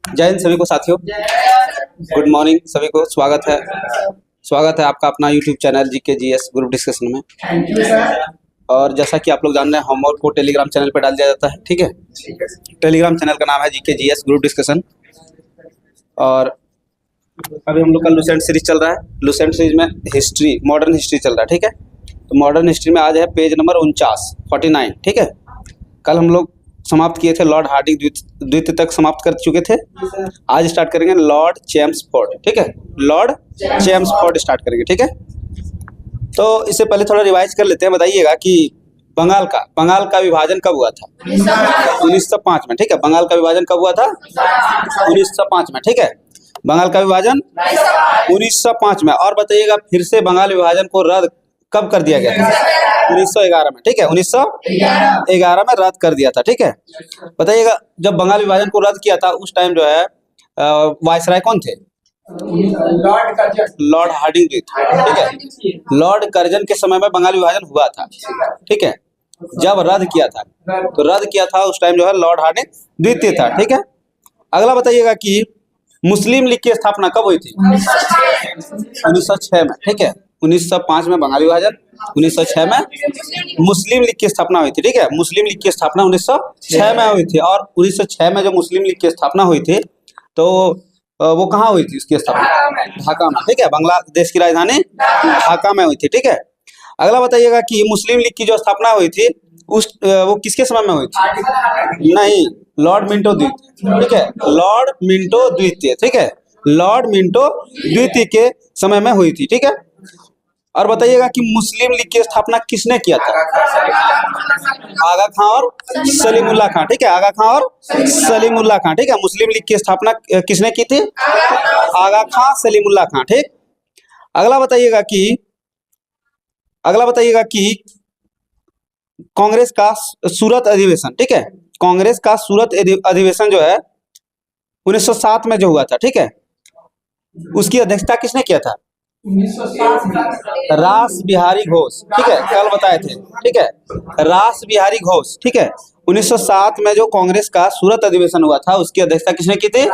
जय हिंद सभी को साथियों, गुड मॉर्निंग सभी को। स्वागत है आपका अपना YouTube channel GK GS group discussion में। Thank you sir. और जैसा कि आप लोग जान रहे हैं, होमवर्क को टेलीग्राम चैनल पर डाल दिया जाता है। ठीक है, टेलीग्राम चैनल का नाम है जीके जीएस ग्रुप डिस्कशन। और अभी हम लोग का लुसेंट सीरीज चल रहा है। लुसेंट सीरीज में हिस्ट्री, मॉडर्न हिस्ट्री चल रहा है। ठीक है, तो मॉडर्न हिस्ट्री में आज है पेज नंबर 49। ठीक है, कल हम लोग समाप्त किए थे, लॉर्ड हार्डिंग द्वितीय तक समाप्त कर चुके थे। आज स्टार्ट करेंगे लॉर्ड चेम्सफोर्ड। ठीक है, लॉर्ड चेम्सफोर्ड स्टार्ट करेंगे। ठीक है, तो इससे पहले थोड़ा रिवाइज कर लेते हैं। बताइएगा कि बंगाल का विभाजन कब हुआ था? 1905 में। ठीक है, बंगाल का विभाजन कब हुआ था? 1905 में। ठीक है, बंगाल का विभाजन 1905 में। और बताइएगा फिर से बंगाल विभाजन को रद्द कब कर दिया गया था? 1911 में। ठीक है, 1911 में रद्द कर दिया था। ठीक है, बताइएगा जब बंगाल विभाजन को रद्द किया था उस टाइम जो है वायसराय कौन थे? लॉर्ड हार्डिंग थे। ठीक है, लॉर्ड कर्जन के समय में बंगाल विभाजन हुआ था। ठीक है, जब रद्द किया था तो रद्द किया था उस टाइम जो है लॉर्ड हार्डिंग द्वितीय था। ठीक है, अगला बताइएगा कि मुस्लिम लीग की स्थापना कब हुई थी? 1906 में। ठीक है, 1905 में बंगाल विभाजन, 1906 में मुस्लिम लीग की स्थापना हुई थी। ठीक है, मुस्लिम लीग की स्थापना 1906 में हुई थी। और 1906 में जो मुस्लिम लीग की स्थापना हुई थी तो वो कहाँ हुई थी? उसकी स्थापना ढाका में। ठीक है, बांग्लादेश की राजधानी ढाका में हुई थी। ठीक है, अगला बताइएगा कि मुस्लिम लीग की जो स्थापना हुई थी वो किसके समय में हुई थी? नहीं, लॉर्ड मिंटो द्वितीय। ठीक है, लॉर्ड मिंटो द्वितीय। ठीक है, लॉर्ड मिंटो द्वितीय के समय में हुई थी। ठीक है, और बताइएगा कि मुस्लिम लीग की स्थापना किसने किया था? आगा खां और सलीमुल्लाह खां। ठीक है, आगा खां और सलीमुल्लाह खां। ठीक है, मुस्लिम लीग की स्थापना किसने की थी? आगा खां, सलीमुल्लाह खां। ठीक, अगला बताइएगा कि कांग्रेस का सूरत अधिवेशन। ठीक है, कांग्रेस का सूरत अधिवेशन जो है 1907 में जो हुआ था। ठीक है, उसकी अध्यक्षता किसने किया था? 1907 रास बिहारी घोष। ठीक है, कल बताए थे। ठीक है, रास बिहारी घोष। ठीक है, 1907 में जो कांग्रेस का सूरत अधिवेशन हुआ था उसकी अध्यक्षता किसने की थी?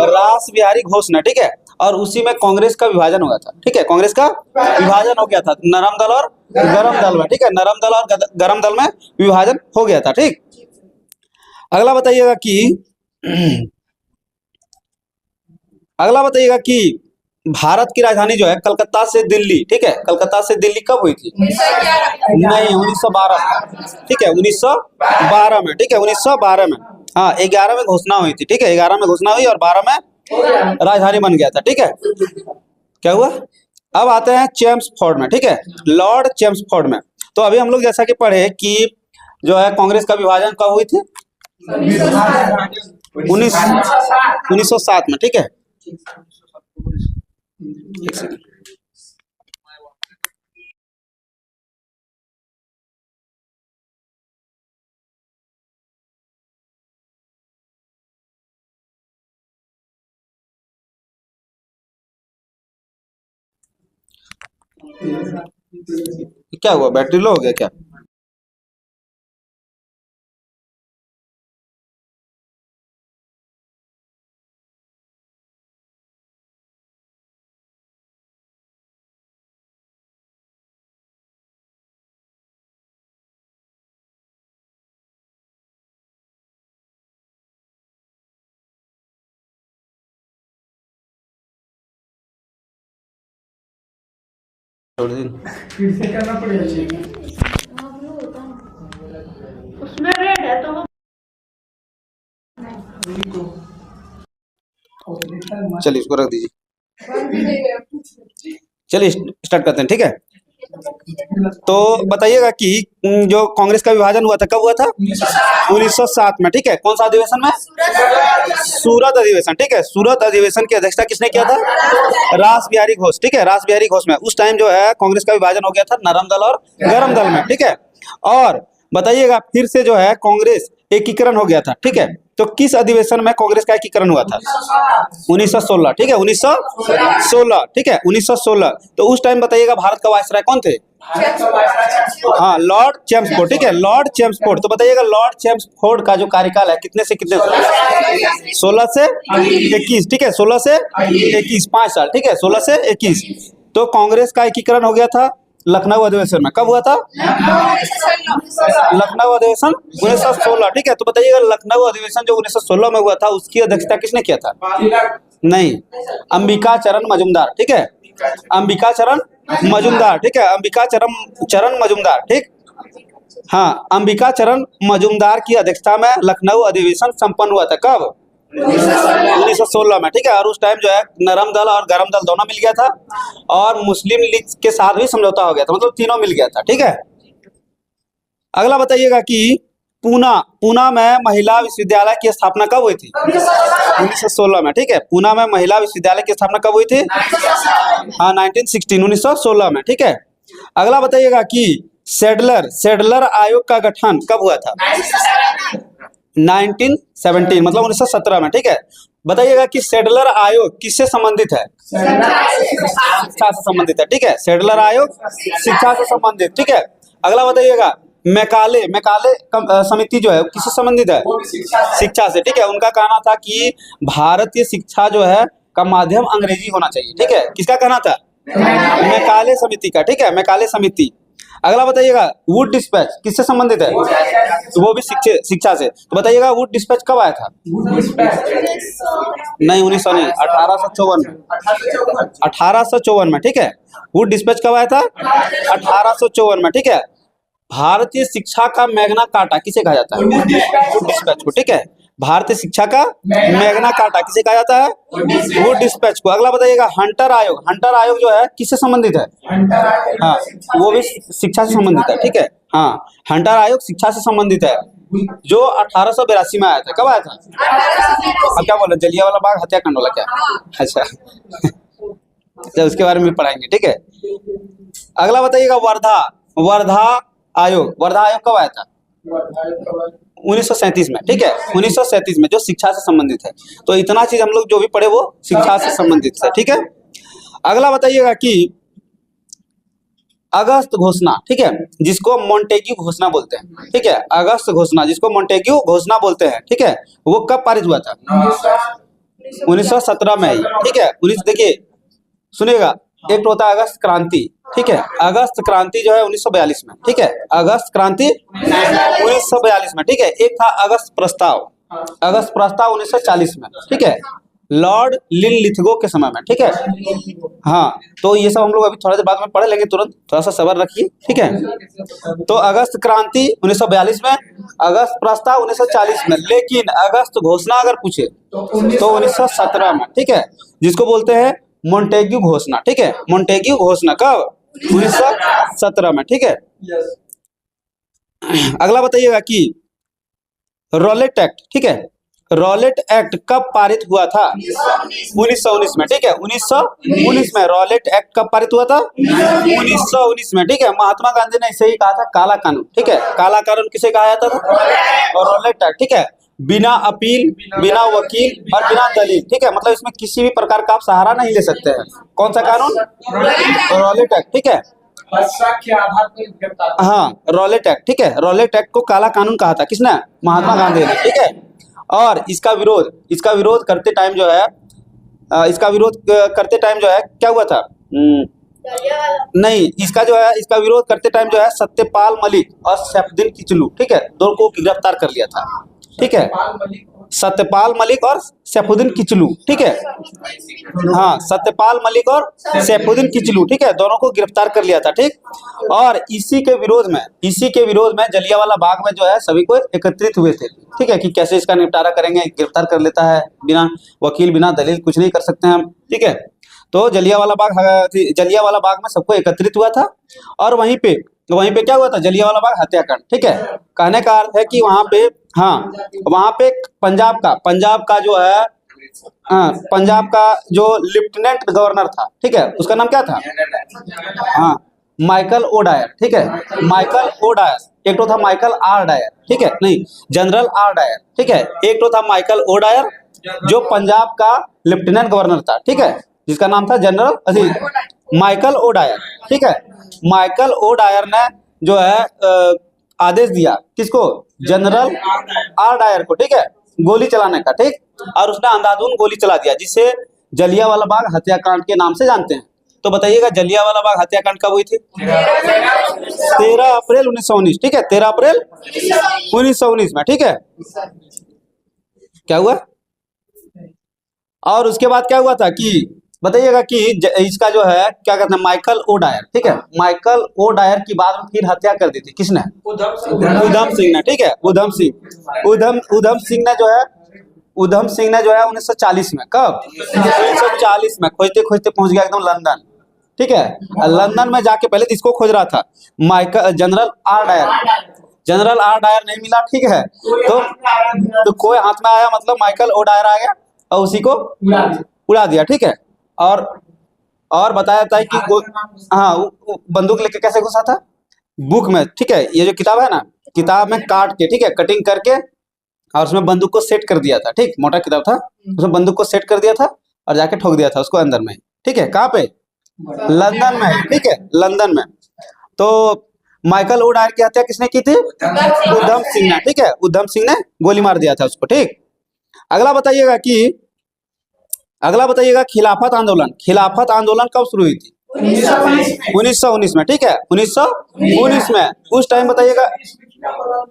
रास बिहारी घोष ने। ठीक है, और उसी में कांग्रेस का विभाजन हुआ था। ठीक है, कांग्रेस का विभाजन हो गया था नरम दल और गरम दल में। ठीक है, नरम दल और गरम दल में विभाजन हो गया था। ठीक, अगला बताइएगा कि भारत की राजधानी जो है कलकत्ता से दिल्ली। ठीक है, कलकत्ता से दिल्ली कब हुई थी? नहीं, 1912 में। ठीक है, 1912 में। ठीक है, 1912 में। हाँ, 11 में घोषणा हुई थी। ठीक है, 11 में घोषणा हुई और 12 में राजधानी बन गया था। ठीक है, क्या हुआ? अब आते हैं चेम्सफोर्ड में। ठीक है, लॉर्ड चेम्सफोर्ड में। तो अभी हम लोग जैसा कि पढ़े कि जो है कांग्रेस का विभाजन कब हुई थी? 1907 में। ठीक है, एक सेकंड। क्या हुआ, बैटरी लो हो गया क्या? फिर से करना पड़ेगा। उसमें रेड है तो वो चलिए इसको रख दीजिए। चलिए स्टार्ट करते हैं। ठीक है, तो बताइएगा कि जो कांग्रेस का विभाजन हुआ था कब हुआ था? 1907 में। ठीक है, कौन सा अधिवेशन में? सूरत अधिवेशन। ठीक है, सूरत अधिवेशन की अध्यक्षता किसने किया था? रास बिहारी घोष। ठीक है, रास बिहारी घोष में। उस टाइम जो है कांग्रेस का विभाजन हो गया था नरम दल और गरम दल में। ठीक है, और बताइएगा फिर से जो है कांग्रेस एकीकरण हो गया था। ठीक है, तो किस अधिवेशन में कांग्रेस का एकीकरण हुआ था? 1916। ठीक है, 1916। ठीक है, 1916। तो उस टाइम बताइएगा भारत का वायसराय कौन थे? हाँ, लॉर्ड चेम्सफोर्ड, ठीक है, लॉर्ड चेम्सफोर्ड। तो बताइएगा लॉर्ड चेम्सफोर्ड का जो कार्यकाल है कितने से कितने, 16 से 21, ठीक है, 16 से 21, 5 साल, ठीक है, 16 से 21। तो कांग्रेस का एकीकरण हो गया था लखनऊ अधिवेशन में। कब हुआ था? लखनऊ अधिवेशन 1916, ठीक है। तो बताइएगा लखनऊ अधिवेशन जो 1916 में हुआ था उसकी अध्यक्षता किसने किया था? नहीं, अंबिका चरण मजूमदार, ठीक है, अंबिका चरण मजूमदार, ठीक है, अंबिका चरण मजूमदार, ठीक। हाँ, अंबिका चरण मजूमदार की अध्यक्षता में लखनऊ अधिवेशन संपन्न हुआ था। कब? 1916 में, ठीक है। और उस टाइम जो है नरम दल और गरम दल दोनों मिल गया था और मुस्लिम लीग के साथ भी समझौता हो गया था, मतलब तीनों मिल गया था, ठीक है। अगला बताइएगा कि पूना में महिला विश्वविद्यालय की स्थापना कब हुई थी? 1916 में, ठीक है। पूना में महिला विश्वविद्यालय की स्थापना कब हुई थी? हाँ, 1916 में, ठीक है। अगला बताइएगा कि सेडलर आयोग का गठन कब हुआ था? 1917, मतलब 1917 में, ठीक है। बताइएगा कि सेडलर आयोग किससे संबंधित है? शिक्षा से संबंधित है, ठीक है। सेडलर आयोग शिक्षा से संबंधित, ठीक है। अगला बताइएगा मैकाले समिति जो है किससे संबंधित है? शिक्षा से, ठीक है। उनका कहना था कि भारतीय शिक्षा जो है का माध्यम अंग्रेजी होना चाहिए, ठीक है। किसका कहना था? मैकाले समिति का, ठीक है, मैकाले समिति। अगला बताइएगा वुड डिस्पैच किससे संबंधित है? वो भी शिक्षा से। तो बताइएगा वुड डिस्पैच कब आया था? नहीं, 1900 नहीं, 1854 में, ठीक है। वुड डिस्पैच कब आया था? 1854 में, ठीक है। भारतीय शिक्षा का मैग्ना कार्टा किसे कहा जाता है? वुड डिस्पैच को, ठीक है। भारतीय शिक्षा का मैग्ना कार्टा किसे कहा जाता है? वुड डिस्पैच को। अगला बताइएगा हंटर आयोग जो है किससे संबंधित है? हाँ, वो भी शिक्षा से संबंधित है, ठीक है। हाँ, हंटर आयोग शिक्षा से संबंधित है, जो 1882 में आया था। कब आया था? अब क्या बोले, जलियांवाला बाग हत्याकांड वाला क्या? अच्छा तो उसके बारे में पढ़ाएंगे, ठीक है। अगला बताइएगा वर्धा आयोग कब आया था? 1937 में, ठीक है, 1937 में, जो शिक्षा से संबंधित है। तो इतना चीज हम लोग जो भी पढ़े वो शिक्षा से संबंधित है, ठीक है। अगला बताइएगा कि अगस्त घोषणा, ठीक है, जिसको मोंटेग्यू घोषणा बोलते हैं, ठीक है। अगस्त घोषणा जिसको मोंटेग्यू घोषणा बोलते हैं, ठीक है, वो कब पारित हुआ था? 1917 में ही, ठीक है। देखिए सुनिएगा, एक तो होता है अगस्त क्रांति, ठीक है। अगस्त क्रांति जो है 1942 में, ठीक है, अगस्त क्रांति 1942 में, ठीक है। एक था अगस्त प्रस्ताव 1940 में, ठीक है, लॉर्ड लिनलिथगो के समय में, ठीक है। हाँ, तो ये सब हम लोग अभी थोड़ा देर बाद में पढ़े लेंगे, तुरंत थोड़ा सा सब्र रखिए, ठीक है। तो अगस्त क्रांति 1942 में, अगस्त प्रस्ताव 1940 में, लेकिन अगस्त घोषणा अगर पूछे तो 1917 में, ठीक है, जिसको बोलते हैं मोंटेग्यू घोषणा, ठीक है। मोंटेग्यू घोषणा कब? 1917 में, ठीक है। अगला बताइएगा कि रॉलेट एक्ट, ठीक है, रॉलेट एक्ट कब पारित हुआ था? 1919 में, ठीक है, 1919 में रॉलेट एक्ट कब पारित हुआ था? 1919 में, ठीक है। महात्मा गांधी ने इसे ही कहा था काला कानून, ठीक है। काला कानून किसे कहा जाता था? और रॉलेट एक्ट, ठीक है, बिना अपील, बिना वकील और बिना दलील, ठीक है, मतलब इसमें किसी भी प्रकार का आप सहारा नहीं ले सकते हैं। कौन सा कानून? रॉलेट एक्ट, ठीक है। हाँ, रॉलेट एक्ट, ठीक है, रॉलेट एक्ट को काला कानून कहा था किसने? महात्मा गांधी ने, ठीक है। और इसका विरोध करते टाइम जो है क्या हुआ था? नहीं, इसका विरोध करते टाइम जो है सत्यपाल मलिक और सैफुद्दीन किचलू, ठीक है, दोनों को गिरफ्तार कर लिया था, ठीक है। सत्यपाल मलिक और सैफुद्दीन किचलू, ठीक है। हाँ, सत्यपाल मलिक और सैफुद्दीन किचलू, ठीक है, दोनों को गिरफ्तार कर लिया था, ठीक। और इसी के विरोध में जलियांवाला बाग में जो है सभी को एकत्रित हुए थे, ठीक है, कि कैसे इसका निपटारा करेंगे, गिरफ्तार कर लेता है बिना वकील बिना दलील, कुछ नहीं कर सकते हम, ठीक है। तो जलियांवाला बाग में सबको एकत्रित हुआ था और वहीं पे क्या हुआ था? जलियांवाला बाग हत्याकांड, ठीक है। कहने का अर्थ है कि वहां पे पंजाब का जो है, पंजाब का जो लेफ्टिनेंट गवर्नर था, ठीक है, उसका नाम क्या था? हाँ, माइकल ओ डायर, ठीक है, माइकल ओ डायर। एक तो था माइकल आर डायर, ठीक है, नहीं, जनरल आर डायर, ठीक है। एक तो था माइकल ओ डायर जो पंजाब का लेफ्टिनेंट गवर्नर था, ठीक है, जिसका नाम था जनरल माइकल ओ डायर, ठीक है। माइकल ओ डायर ने जो है आदेश दिया किसको, जनरल आर डायर को, ठीक है, गोली चलाने का, ठीक। और उसने अंधाधुंध गोली चला दिया, जिसे जलियांवाला बाग हत्याकांड के नाम से जानते हैं। तो बताइएगा जलियांवाला बाग हत्याकांड कब हुई थी? 13 अप्रैल 1919, ठीक है, 13 अप्रैल 1919 में, ठीक है। क्या हुआ? और उसके बाद क्या हुआ था कि बताइएगा कि इसका जो है क्या कहते हैं, माइकल ओ डायर, ठीक है, माइकल ओ डायर की बाद में फिर हत्या कर दी थी किसने? उधम सिंह ने, ठीक है, उधम सिंह ने जो है 1940 में, कब? 1940 में खोजते खोजते पहुंच गया एकदम लंदन, ठीक है। लंदन में जाके पहले किसको खोज रहा था? जनरल आर डायर नहीं मिला, ठीक है। तो कोई हाथ में आया, मतलब माइकल ओ डायर आ गया और उसी को उड़ा दिया, ठीक है। और बताया जाता है कि हाँ, बंदूक लेके कैसे घुसा था? बुक में, ठीक है, ये जो किताब है ना, किताब में काट के, ठीक है, कटिंग करके, और उसमें बंदूक को सेट कर दिया था, ठीक, मोटा किताब था, उसमें बंदूक को सेट कर दिया था और जाके ठोक दिया था उसको अंदर में, ठीक है। कहाँ पे? लंदन में, ठीक है, लंदन में। तो माइकल ओ डायर की हत्या किसने की थी? उधम सिंह ने, ठीक है, उधम सिंह ने गोली मार दिया था उसको, ठीक। अगला बताइएगा खिलाफत आंदोलन कब शुरू हुई थी? 1919 में, ठीक है, 1919 में। उस टाइम बताइएगा,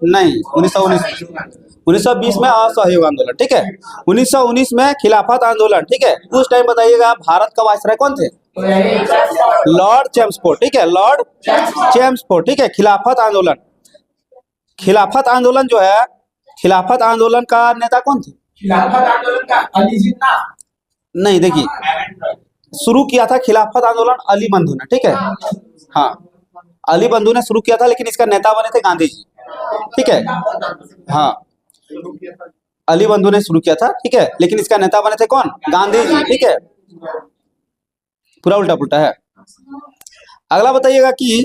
नहीं, 1920 में असहयोग आंदोलन, ठीक है, 1919 में खिलाफत आंदोलन, ठीक है। उस टाइम बताइएगा भारत का वायसराय कौन थे? लॉर्ड चेम्सफोर्ड, ठीक है, लॉर्ड चेम्सफोर्ड, ठीक है। खिलाफत आंदोलन जो है, खिलाफत आंदोलन का नेता कौन थे? खिलाफत आंदोलन का अली जिन्ना नहीं, देखिए, शुरू किया था खिलाफत आंदोलन अली बंधु ने, ठीक है, हाँ, अली बंधु ने शुरू किया था, लेकिन इसका नेता बने थे गांधी जी, ठीक है, हाँ, अली बंधु ने शुरू किया था, ठीक है, लेकिन इसका नेता बने थे कौन? गांधी जी, ठीक है। पूरा उल्टा पुल्टा है। अगला बताइएगा कि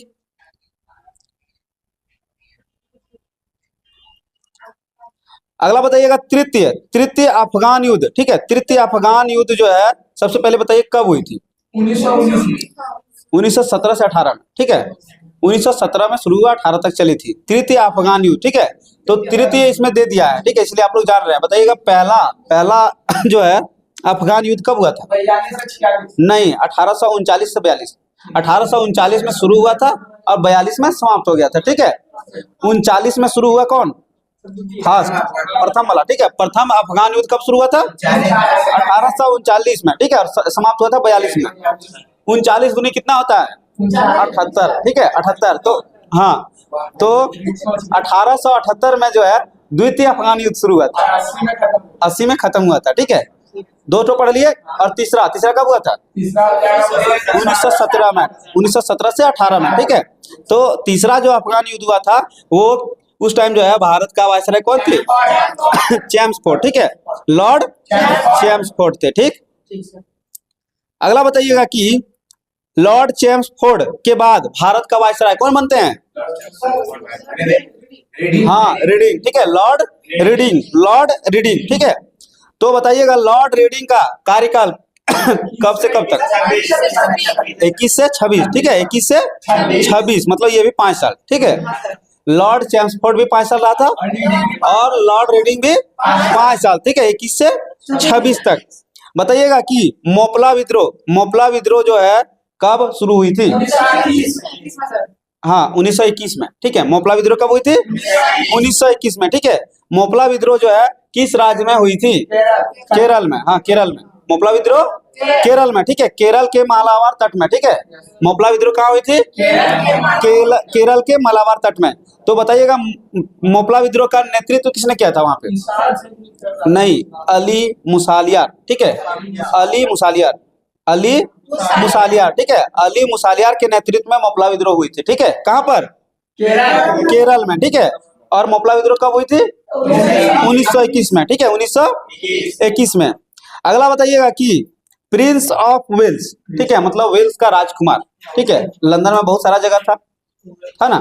तृतीय अफगान युद्ध, ठीक है, तृतीय अफगान युद्ध जो है सबसे पहले बताइए कब हुई थी? 1917 से 18 में, ठीक है, 1917 में शुरू हुआ, 18 तक चली थी तृतीय अफगान युद्ध, ठीक है। तो तृतीय इसमें दे दिया है, ठीक है, इसलिए आप लोग जान रहे हैं। बताइएगा पहला जो है अफगान युद्ध कब हुआ था? नहीं, 1839 से 42, 1839 में शुरू हुआ था और 42 में समाप्त हो गया था, ठीक है। 39 में शुरू हुआ कौन? हाँ, प्रथम वाला, ठीक है, प्रथम अफगान युद्ध कब शुरू हुआ था? 1839 में, ठीक है, और समाप्त हुआ था 42 में। 39 दूनी कितना होता है? 78, ठीक है, 78। तो हाँ, तो 1878 में जो है द्वितीय अफगान युद्ध शुरू हुआ था, 80 में खत्म हुआ था, ठीक है। 2 तो पढ़ लिए। और तीसरा कब हुआ था? 1917 में, 1917 से 18 में, ठीक है। तो तीसरा जो अफगान युद्ध हुआ था, वो उस टाइम जो है भारत का वायसराय कौन थे? चेम्सफोर्ड, ठीक है, लॉर्ड चेम्सफोर्ड थे, ठीक। अगला बताइएगा कि लॉर्ड चेम्सफोर्ड के बाद भारत का वायसराय कौन बनते हैं? हाँ, रीडिंग, ठीक है, लॉर्ड रीडिंग, ठीक है। तो बताइएगा लॉर्ड रीडिंग का कार्यकाल कब से कब तक? 21 से 26, ठीक है, 21 से 26, मतलब ये भी 5 साल, ठीक है। लॉर्ड चेम्सफोर्ड भी 5 साल रहा था और लॉर्ड रीडिंग भी 5 साल, ठीक है, 21 से 26 तक। बताइएगा कि मोपला विद्रोह जो है कब शुरू हुई थी? हाँ, 1921 में, ठीक है। मोपला विद्रोह कब हुई थी? 1921 में, ठीक है। मोपला विद्रोह जो है किस राज्य में हुई थी? केरल में, हाँ, केरल में। मोपला विद्रोह केरल में, ठीक है, केरल के मालाबार तट में, ठीक है। मोपला विद्रोह कहाँ हुई थी? केरल के मालाबार तट में। तो बताइएगा मोपला विद्रोह का नेतृत्व किसने किया था वहां पे? नहीं, अली मुसालियार, ठीक है, अली मुसालियार, ठीक है, अली मुसालियार के नेतृत्व में मोपला विद्रोह हुई थी, ठीक है। कहाँ पर? केरल में, ठीक है। और मोपला विद्रोह कब हुई थी? 1921 में, ठीक है, 1921 में। अगला बताइएगा कि प्रिंस ऑफ वेल्स, ठीक है, मतलब वेल्स का राजकुमार, ठीक है, लंदन में बहुत सारा जगह था, है ना।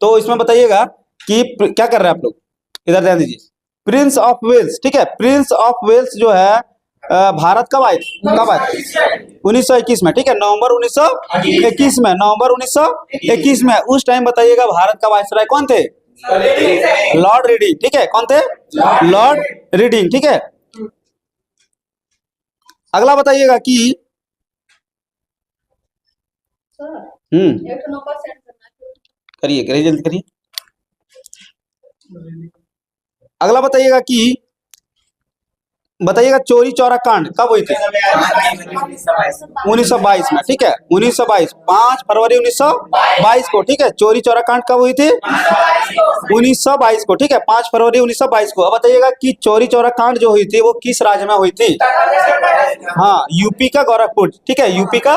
तो इसमें बताइएगा कि क्या कर रहे हैं आप लोग, इधर ध्यान दीजिए। प्रिंस ऑफ वेल्स, ठीक है, प्रिंस ऑफ वेल्स जो है भारत कब आए थे? 1921 में, ठीक है, नवंबर 1921 में, नवंबर 1921 में। उस टाइम बताइएगा भारत का वायसराय कौन थे? लॉर्ड रीडिंग, ठीक है, कौन थे? लॉर्ड रीडिंग, ठीक है। अगला बताइएगा कि करिए करिए जल्दी करिए। अगला बताइएगा कि बताइएगा चोरी चौरा कांड कब हुई थी? 1922 में, ठीक है, 1922, 5 फरवरी 1922 को, ठीक है। चोरी चौरा कांड कब हुई थी? 1922 को, ठीक है, 5 फरवरी 1922 को। अब बताइएगा कि चोरी चौरा कांड जो हुई थी वो किस राज्य में हुई थी? हाँ, यूपी का गोरखपुर, ठीक है, यूपी का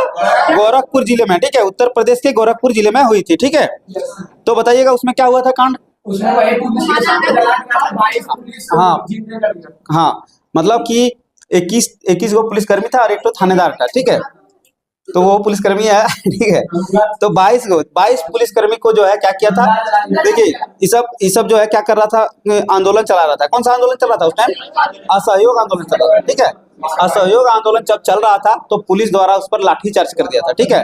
गोरखपुर जिले में, ठीक है, उत्तर प्रदेश के गोरखपुर जिले में हुई थी, ठीक है। तो बताइएगा उसमें क्या हुआ था कांड? उसमें वही पुलिस हाँ हाँ, मतलब कि 21 गो पुलिसकर्मी था और एक तो थानेदार था, ठीक है। तो वो पुलिसकर्मी है, ठीक है। तो 22 पुलिसकर्मी को जो है क्या किया था? देखिए ये सब जो है क्या कर रहा था? आंदोलन चला रहा था। कौन सा आंदोलन चल रहा था उस टाइम? असहयोग आंदोलन चल रहा था, ठीक है। असहयोग आंदोलन जब चल रहा था तो पुलिस द्वारा उस पर लाठीचार्ज कर दिया था, ठीक है।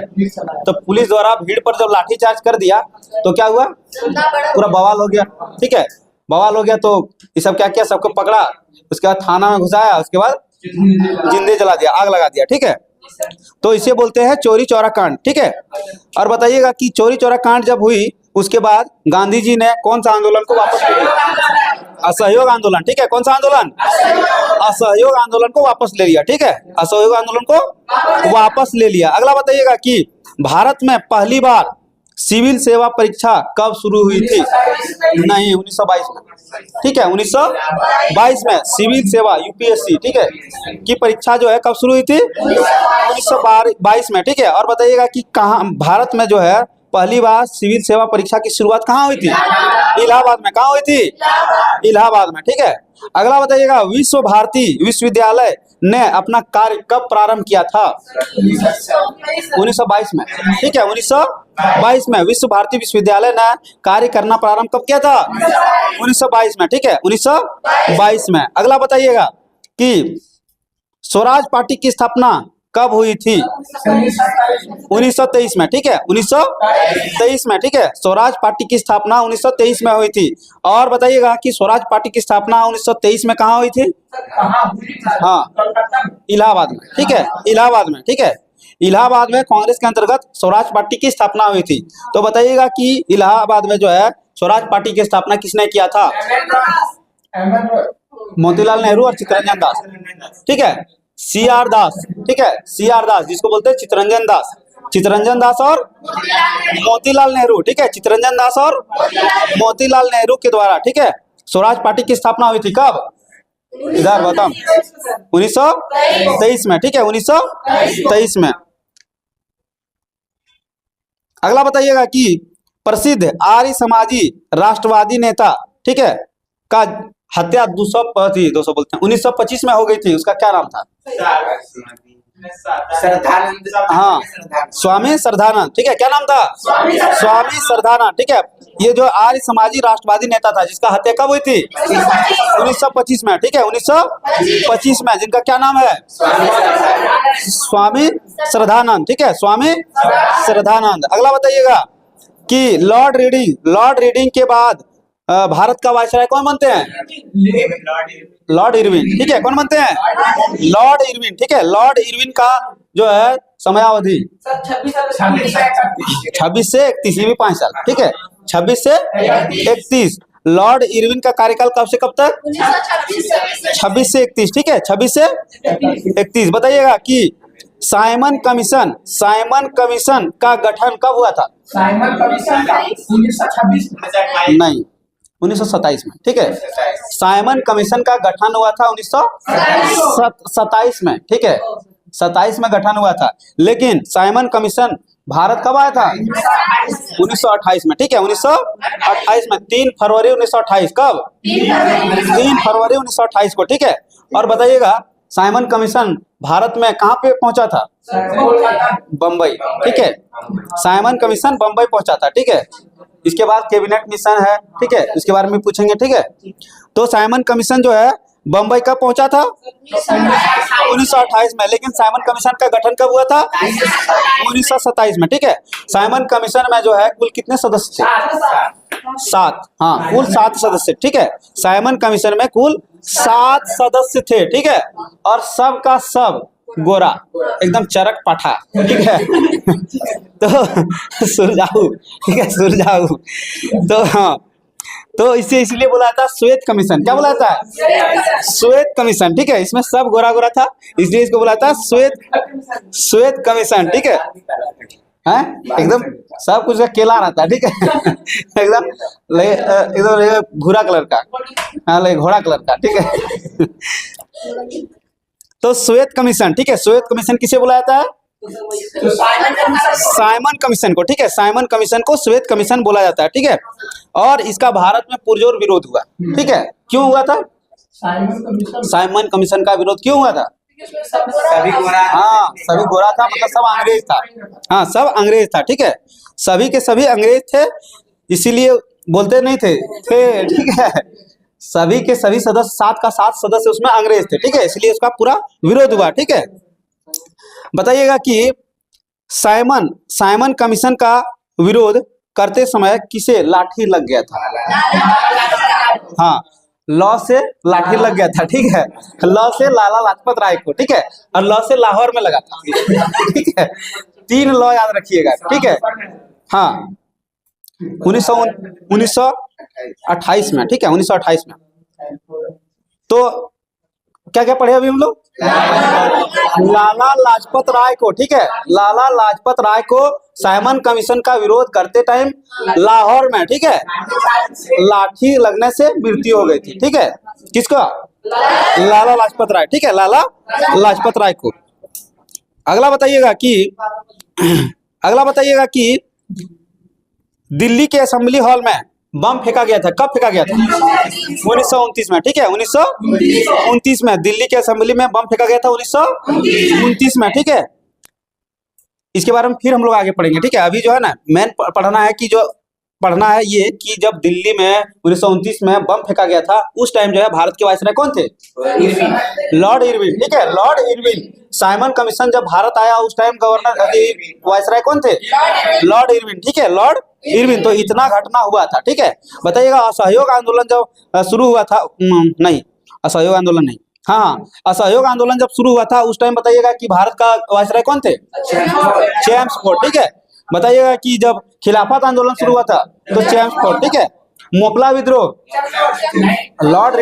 तो पुलिस द्वारा भीड़ पर जब लाठीचार्ज कर दिया तो क्या हुआ? पूरा बवाल हो गया, ठीक है। बवाल हो गया तो ये सब क्या किया? सबको पकड़ा, उसके बाद थाना में घुसाया, उसके बाद जिंदे जला दिया, आग लगा दिया, ठीक है। तो इसे बोलते हैं चोरी चौरा कांड, ठीक है। और बताइएगा कि चोरी चौरा कांड जब हुई उसके बाद गांधी जी ने कौन सा आंदोलन को वापस ले लिया? असहयोग आंदोलन, ठीक है। कौन सा आंदोलन? असहयोग आंदोलन को वापस ले लिया, ठीक है। असहयोग आंदोलन को वापस ले लिया। अगला बताइएगा कि भारत में पहली बार सिविल सेवा परीक्षा कब शुरू हुई थी? नहीं, 1922 में, ठीक है, 1922 में सिविल सेवा यूपीएससी, ठीक है, की परीक्षा जो है कब शुरू हुई थी? 1922 में, ठीक है। और बताइएगा कि कहाँ भारत में जो है पहली बार सिविल सेवा परीक्षा की शुरुआत कहाँ हुई थी? इलाहाबाद में। कहाँ हुई थी? इलाहाबाद में, ठीक है। अगला बताइएगा विश्व भारती विश्वविद्यालय ने अपना कार्य कब प्रारंभ किया था? 1922 में, ठीक है, 1922 में विश्व भारती विश्वविद्यालय ने कार्य करना प्रारंभ कब किया था? 1922 में, ठीक है, 1922 में। अगला बताइएगा कि स्वराज पार्टी की स्थापना कब हुई थी? 1923 में, ठीक है, 1923 में, ठीक है। स्वराज पार्टी की स्थापना 1923 में हुई थी। और बताइएगा कि स्वराज पार्टी की स्थापना 1923 में कहाँ हुई थी? हाँ, इलाहाबाद में, ठीक है, इलाहाबाद में, ठीक है। इलाहाबाद में कांग्रेस के अंतर्गत स्वराज पार्टी की स्थापना हुई थी। तो बताइएगा कि इलाहाबाद में जो है स्वराज पार्टी की स्थापना किसने किया था? मोतीलाल नेहरू और चित्तरंजन दास, ठीक है। CR दास, ठीक है, CR दास जिसको बोलते हैं चित्तरंजन दास, चित्तरंजन दास और मोतीलाल नेहरू, ठीक है, चित्तरंजन दास और मोतीलाल नेहरू के द्वारा, ठीक है, स्वराज पार्टी की स्थापना हुई थी। कब? इधर बताओ, 1923 में, ठीक है, 1923 में। अगला बताइएगा कि प्रसिद्ध आर्य समाजी राष्ट्रवादी नेता, ठीक है, का हत्या 200 बोलते हैं 1925 में हो गई थी। उसका क्या नाम था? श्रद्धानंद। हाँ, स्वामी श्रद्धानंद, ठीक है। क्या नाम था? स्वामी श्रद्धानंद, ठीक है। ये जो आर्य समाजी राष्ट्रवादी नेता था जिसका हत्या कब हुई थी? 1925 में, ठीक है, 1925 में। जिनका क्या नाम है? स्वामी श्रद्धानंद, ठीक है, स्वामी श्रद्धानंद। अगला बताइएगा कि लॉर्ड रीडिंग के बाद भारत का वायसराय कौन बनते हैं? लॉर्ड इरविन, ठीक है। कौन बनते हैं? लॉर्ड इरविन, ठीक है। लॉर्ड इरविन का जो है समयावधि 26 से 31, ये भी 5 साल, ठीक है, 26 से 31। लॉर्ड इरविन का कार्यकाल कब से कब तक? 26 से 31, ठीक है, 26 से 31। बताइएगा कि साइमन कमीशन का गठन कब हुआ था? साइमन कमीशन 1926 नहीं, 1927 में, ठीक है। साइमन कमीशन का गठन हुआ था 1927 में, ठीक है, 27 में गठन हुआ था। लेकिन साइमन कमीशन भारत कब आया था? 1928 में, ठीक है, 1928 में, 3 फरवरी 1928। कब? 3 फरवरी 1928 को, ठीक है। और बताइएगा साइमन कमीशन भारत में कहाँ पे पहुंचा था? बम्बई, ठीक है, साइमन कमीशन बम्बई पहुंचा था, ठीक है। इसके बाद कैबिनेट मिशन है, ठीक है, इसके बारे में पूछेंगे, ठीक है। तो साइमन कमीशन जो है बम्बई कब पहुंचा था? 1928 में। लेकिन साइमन कमीशन का गठन कब हुआ था? 1927 में। ठीक है, साइमन कमीशन में जो है कुल कितने सदस्य थे? 7। हाँ, कुल 7 सदस्य। ठीक है, साइमन कमीशन में कुल 7 सदस्य थे। ठीक है, और सब का सब गोरा, एकदम चरक पाठा। ठीक है तो सुलझाऊ, ठीक है, सुलझाऊ। तो हाँ, तो इसे इसलिए बोला था श्वेत कमीशन। क्या बोला था? श्वेत कमीशन। ठीक है, इसमें सब गोरा गोरा था, इसलिए इसको बोला था श्वेत कमीशन। ठीक है, हैं एकदम सब कुछ का केला रहता है। ठीक है एकदम एकदम भूरा कलर का, हाँ घोड़ा कलर का। ठीक है तो श्वेत कमीशन। ठीक है, श्वेत कमीशन किसे बुलाया था? साइमन कमीशन को। ठीक है, साइमन कमीशन को श्वेत कमीशन बोला जाता है। ठीक है, और इसका भारत में पुरजोर विरोध हुआ। ठीक है, क्यों हुआ था? साइमन कमीशन का विरोध क्यों हुआ था? सभी गोरा, हाँ सभी गोरा था, मतलब सब अंग्रेज था। हाँ, सब अंग्रेज था। ठीक है, सभी के सभी अंग्रेज थे, इसीलिए बोलते नहीं थे। ठीक है, सभी के सभी सदस्य, 7 का 7 सदस्य उसमें अंग्रेज थे। ठीक है, इसलिए उसका पूरा विरोध हुआ। ठीक है, बताइएगा कि साइमन कमीशन का विरोध करते समय किसे लाठी लग गया था? हाँ, लॉ से लाठी लग गया था। ठीक है, लॉ से लाला लाजपत राय को। ठीक है, और लॉ से लाहौर में लगा था। ठीक है, 3 लॉ याद रखिएगा। ठीक है, हाँ 1928 में। ठीक है, 1928 में। तो क्या क्या पढ़े अभी हम लोग? लाला लाजपत राय को। ठीक है, लाला लाजपत राय को साइमन कमीशन का विरोध करते टाइम लाहौर में, ठीक है, लाठी लगने से मृत्यु हो गई थी। ठीक है, किसका? लाला लाजपत राय। ठीक है, लाला लाजपत राय को। अगला बताइएगा कि दिल्ली के असेंबली हॉल में बम फेंका गया था। कब फेंका गया था? 1929 में। ठीक है, 1929 में दिल्ली के असेंबली में बम फेंका गया था, 1929 में। ठीक है, इसके बारे में फिर हम लोग आगे पढ़ेंगे। ठीक है, अभी जो है ना मेन पढ़ना है ये कि जब दिल्ली में 1929 में बम फेंका गया था, उस टाइम जो है भारत के वायसराय कौन थे? Lord Irwin. ठीक है, लॉर्ड इरविन। साइमन कमीशन जब भारत आया उस टाइम गवर्नर वायसराय कौन थे? Lord Irwin. ठीक है, लॉर्ड इरविन। तो इतना घटना हुआ था। ठीक है, बताइएगा असहयोग आंदोलन जब शुरू हुआ था, नहीं असहयोग आंदोलन नहीं, हाँ असहयोग आंदोलन जब शुरू हुआ था उस टाइम बताइएगा कि भारत का वायसराय कौन थे? चेम्सफोर्ड। ठीक है, बताइएगा कि जब खिलाफत आंदोलन शुरू हुआ था तो चेम्सफोर्ड। ठीक है, मोपला विद्रोह, लॉर्ड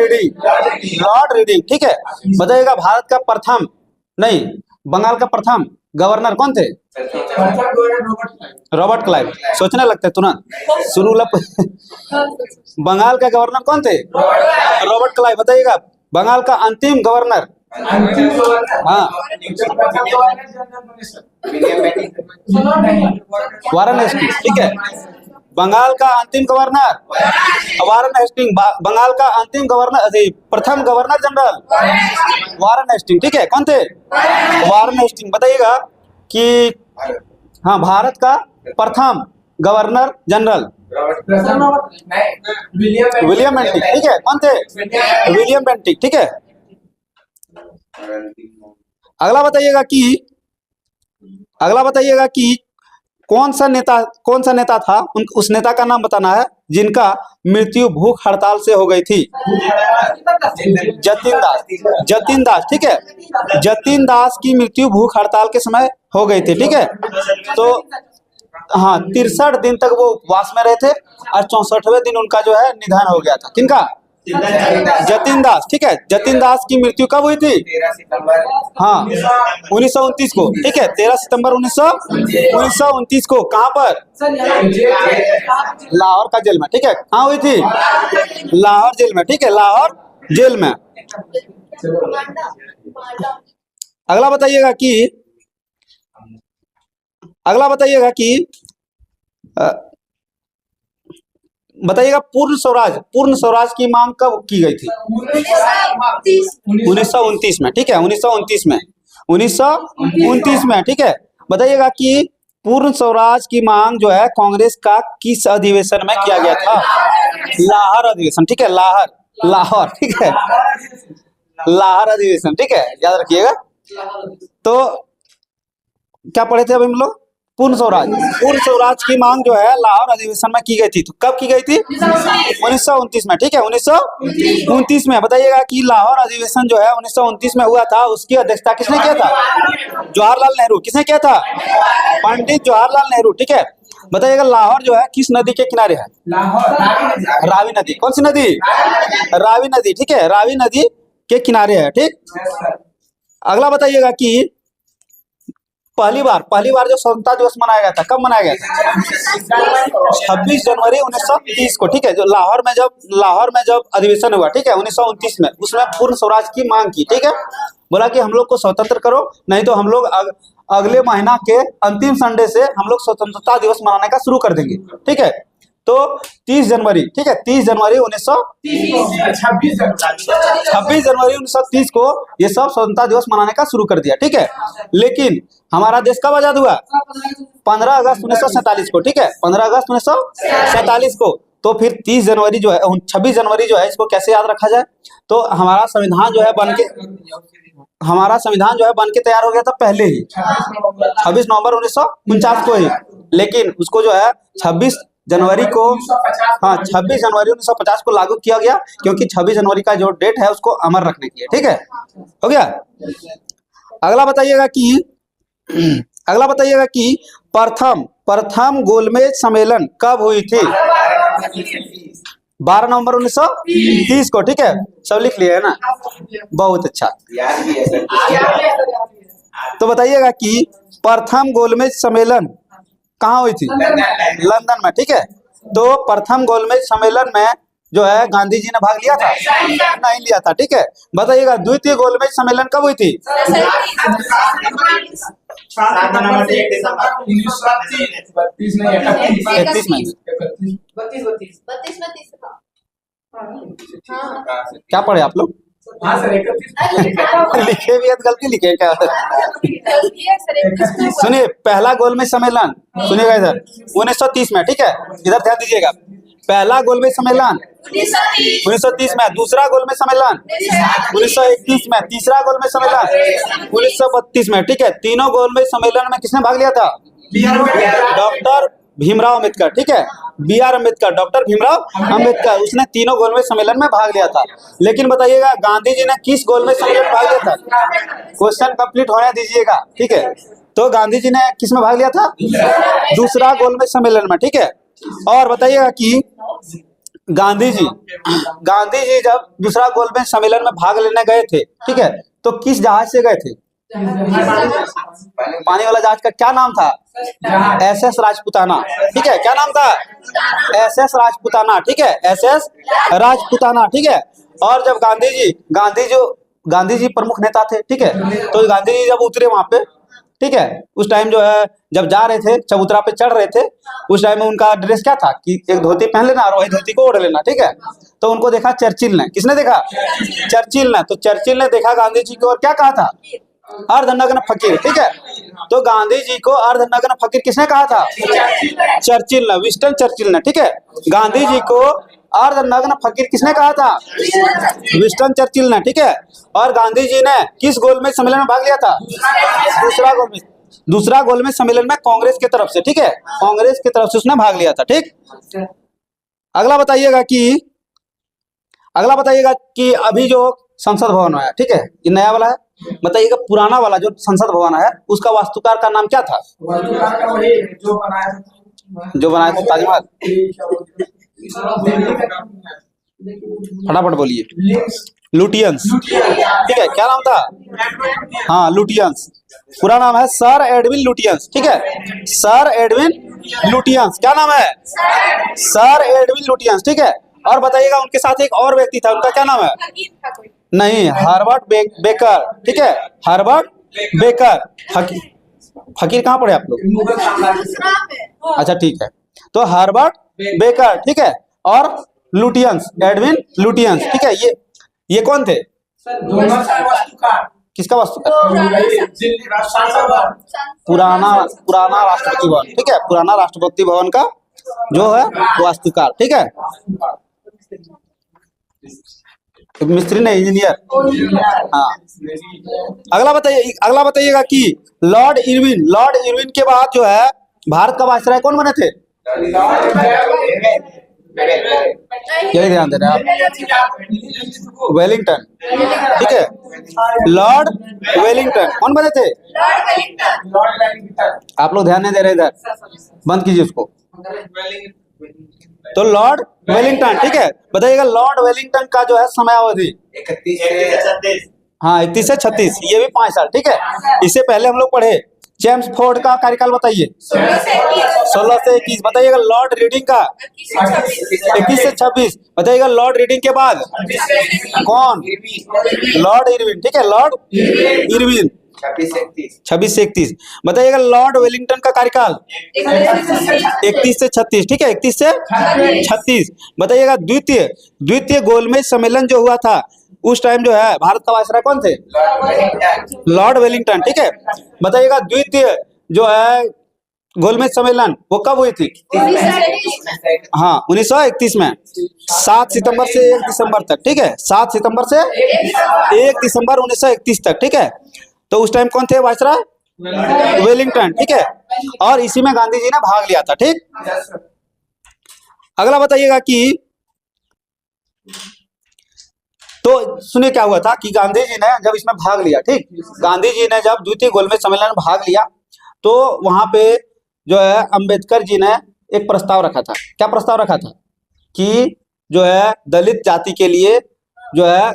रीडिंग। ठीक है, बताइएगा भारत का प्रथम, नहीं बंगाल का प्रथम गवर्नर कौन थे? Robert Clive. सोचने लगते तुरंत शुरू बंगाल का गवर्नर कौन थे? Robert Clive. बताइएगा बंगाल का अंतिम गवर्नर? हाँ, वारन हेस्टिंग्स। ठीक है, बंगाल का अंतिम गवर्नर वारन हेस्टिंग। बंगाल का अंतिम गवर्नर, प्रथम गवर्नर जनरल वारन हेस्टिंग। ठीक है, कौन थे? वारन हेस्टिंग। बताइएगा कि हाँ भारत का प्रथम गवर्नर जनरल विलियम बेंटिक। ठीक है, कौन थे? William Bentinck. ठीक है, अगला बताइएगा कि कौन सा नेता था, उस नेता का नाम बताना है जिनका मृत्यु भूख हड़ताल से हो गई थी। जतिन दास। ठीक है, जतिन दास की मृत्यु भूख हड़ताल के समय हो गई थी। ठीक है, तो हाँ 63 दिन तक वो उपवास में रहे थे और 64वें दिन उनका जो है निधन हो गया था। किनका? जतिन दास। ठीक है, जतिन दास की मृत्यु कब हुई थी? हाँ 1929 को। ठीक है, 13 सितंबर 1929 को। कहाँ पर? लाहौर का जेल में। ठीक है, कहाँ हुई थी? लाहौर जेल में। ठीक है, लाहौर जेल में। अगला बताइएगा कि बताइएगा पूर्ण स्वराज की मांग कब की गई थी? 1929 में। ठीक है, 1929 में। ठीक है, बताइएगा कि पूर्ण स्वराज की मांग जो है कांग्रेस का किस अधिवेशन में किया गया था? लाहौर अधिवेशन। ठीक है, लाहौर। ठीक है, लाहौर अधिवेशन, ठीक है, याद रखिएगा। तो क्या पढ़े थे अभी हम लोग? पूर्ण स्वराज। पूर्ण स्वराज की मांग जो है लाहौर अधिवेशन में की गई थी। तो कब की गई थी? 1929 में, ठीक है, 1929 में। बताइएगा कि लाहौर अधिवेशन जो है 1929 में हुआ था, उसकी अध्यक्षता किसने किया था? जवाहरलाल नेहरू। किसने किया था? पंडित जवाहरलाल नेहरू, ठीक है। बताइएगा लाहौर जो है किस नदी के किनारे है? लाहौर रावी नदी। कौन सी नदी? रावी नदी, ठीक है, रावी नदी के किनारे है, ठीक। अगला बताइएगा कि पहली बार जो स्वतंत्रता दिवस मनाया गया था, कब मनाया गया था? 26 जनवरी 1930 को, ठीक है। जो लाहौर में जब अधिवेशन हुआ, ठीक है, 1929 में, उसमें पूर्ण स्वराज की मांग की, ठीक है। बोला कि हम लोग को स्वतंत्र करो, नहीं तो हम लोग अगले महीना के अंतिम संडे से हम लोग स्वतंत्रता दिवस मनाने का शुरू कर देंगे, ठीक है। तो 30 जनवरी, ठीक है, 30 जनवरी 26 जनवरी 1930 को ये सब स्वतंत्रता दिवस मनाने का शुरू कर दिया, ठीक है। लेकिन हमारा देश कब आजाद हुआ? 15 अगस्त 1947 को, ठीक है, 15 अगस्त 1947 को। तो फिर 30 जनवरी जो है, 26 जनवरी जो है, इसको कैसे याद रखा जाए? तो हमारा संविधान जो है बन के तैयार हो गया था पहले ही, 26 नवंबर 1949 को ही। लेकिन उसको जो है 26 जनवरी को, हाँ, 26 जनवरी 1950 को लागू किया गया, क्योंकि 26 जनवरी का जो डेट है उसको अमर रखने के लिए, ठीक है। हो गया। अगला बताइएगा कि प्रथम गोलमेज सम्मेलन कब हुई थी? 12 नवंबर 1930 को, ठीक है। सब लिख लिए है ना? बहुत अच्छा। तो बताइएगा कि प्रथम गोलमेज सम्मेलन कहाँ हुई थी? लंदन में, ठीक है। तो प्रथम गोलमेज सम्मेलन में जो है गांधी जी ने भाग लिया था? नहीं लिया था, ठीक है। बताइएगा द्वितीय गोलमेज सम्मेलन कब हुई थी? 31 में। क्या पढ़े आप लोग? हाँ सर, 31 लिखे भी है तो गलती लिखे क्या? सुनिए, पहला गोलमेज सम्मेलन, सुनिएगा इधर, 1930 में, ठीक है, इधर ध्यान दीजिएगा। पहला गोलमेज सम्मेलन 1930 में, दूसरा गोलमेज सम्मेलन 1931 में, तीसरा गोलमेज सम्मेलन 1932 में, ठीक है। तीनों गोलमेज सम्मेलन में किसने भाग लिया था? डॉक्टर भीमराव अम्बेडकर, ठीक है, BR अम्बेडकर, डॉक्टर भीमराव अम्बेडकर, उसने तीनों गोलमेज सम्मेलन में भाग लिया था। लेकिन बताइएगा गांधी जी ने किस गोलमेज सम्मेलन में भाग लिया था? क्वेश्चन कंप्लीट होने दीजिएगा, ठीक है। तो गांधी जी ने किस में भाग लिया था? दूसरा गोलमेज सम्मेलन में, ठीक है। और बताइएगा कि गांधी जी जब दूसरा गोलमेज सम्मेलन में भाग लेने गए थे, ठीक है, तो किस जहाज से गए थे? पानी वाला जहाज का क्या नाम था? SS राजपुताना, ठीक है। क्या नाम था? SS राजपुताना, ठीक है, SS राजपुताना, ठीक है। और जब गांधी जी प्रमुख नेता थे, ठीक है, तो गांधी जी जब उतरे वहां पे, ठीक है, उस टाइम जो है जब जा रहे थे, चबूतरा पे चढ़ रहे थे, उस टाइम में उनका ड्रेस क्या था कि एक धोती पहन लेना और वही धोती को ओढ़ लेना, ठीक है। तो उनको देखा चर्चिल ने। किसने देखा? चर्चिल ने। तो चर्चिल ने देखा गांधी जी को और क्या कहा था? अर्धनग्न फकीर, ठीक है। तो गांधी जी को अर्धनग्न फकीर किसने कहा था? चर्चिल ने, विंस्टन चर्चिल ने, ठीक है। गांधी जी को अर्धनग्न फकीर किसने कहा था? विंस्टन चर्चिल ने, ठीक है। और गांधी जी ने किस गोलमेज सम्मेलन में भाग लिया था? दूसरा गोलमेज सम्मेलन में कांग्रेस की तरफ से, ठीक है, कांग्रेस की तरफ से उसने भाग लिया था, ठीक। अगला बताइएगा कि अभी जो संसद भवन है, ठीक है, ये नया वाला है। बताइएगा पुराना वाला जो संसद भवन है उसका वास्तुकार का नाम क्या था? जो बनाया था ताजमहल। फटाफट बोलिए। लुटियंस, ठीक है। क्या नाम था? हाँ, लुटियंस। पूरा नाम है सर एडविन लुटियंस, ठीक है, सर एडविन लुटियंस। क्या नाम है? सर एडविन लुटियंस, ठीक है। और बताइएगा उनके साथ एक और व्यक्ति था, उनका क्या नाम है? नहीं, हर्बर्ट बेकर, ठीक है, हर्बर्ट बेकर। फकीर कहाँ पढ़े आप लोग? अच्छा, ठीक है। तो हर्बर्ट बेकर, ठीक है, और लुटियंस, एडविन लुटियंस, ठीक है। ये कौन थे? किसका वास्तुकार? पुराना राष्ट्रपति भवन, ठीक है, पुराना राष्ट्रपति भवन का जो है वास्तुकार, ठीक है। मिस्त्री नहीं, इंजीनियर। हाँ, अगला बताइएगा कि लॉर्ड इरविन के बाद जो है भारत का वायसराय कौन बने थे? यही ध्यान दे रहे हैं आप। वेलिंगटन, ठीक है, लॉर्ड वेलिंगटन कौन बने थे? आप लोग ध्यान नहीं दे रहे इधर, बंद कीजिए उसको। तो लॉर्ड वेलिंगटन, ठीक है, बताइएगा लॉर्ड वेलिंगटन का जो है समयावधि 31 से 36। हाँ 31 से 36, ये भी 5 साल, ठीक है। इससे पहले हम लोग पढ़े जेम्स फोर्ड का कार्यकाल बताइए, 16 से 21। बताइएगा लॉर्ड रीडिंग का 21 से 26। बताइएगा लॉर्ड रीडिंग के बाद कौन? लॉर्ड इरविन, ठीक है, लॉर्ड इरविन 26 से 31। बताइएगा लॉर्ड वेलिंगटन का कार्यकाल 31 से 36, ठीक है, 31 से 36। बताइएगा द्वितीय गोलमेज सम्मेलन जो हुआ था उस टाइम जो है भारत का वायसराय कौन थे? लॉर्ड वेलिंगटन, ठीक है। बताइएगा द्वितीय जो है गोलमेज सम्मेलन वो कब हुई थी? हाँ 1931 में, 7 सितंबर से 1 दिसंबर तक, ठीक है, 7 सितंबर से 1 दिसंबर 1931 तक, ठीक है। तो उस टाइम कौन थे वायसराय? वेलिंगटन, ठीक है, और इसी में गांधी जी ने भाग लिया था, ठीक। अगला बताइएगा कि तो सुनिए क्या हुआ था कि गांधी जी ने जब इसमें भाग लिया, ठीक, गांधी जी ने जब द्वितीय गोलमेज सम्मेलन में भाग लिया तो वहां पे जो है अंबेडकर जी ने एक प्रस्ताव रखा था। क्या प्रस्ताव रखा था? कि जो है दलित जाति के लिए जो है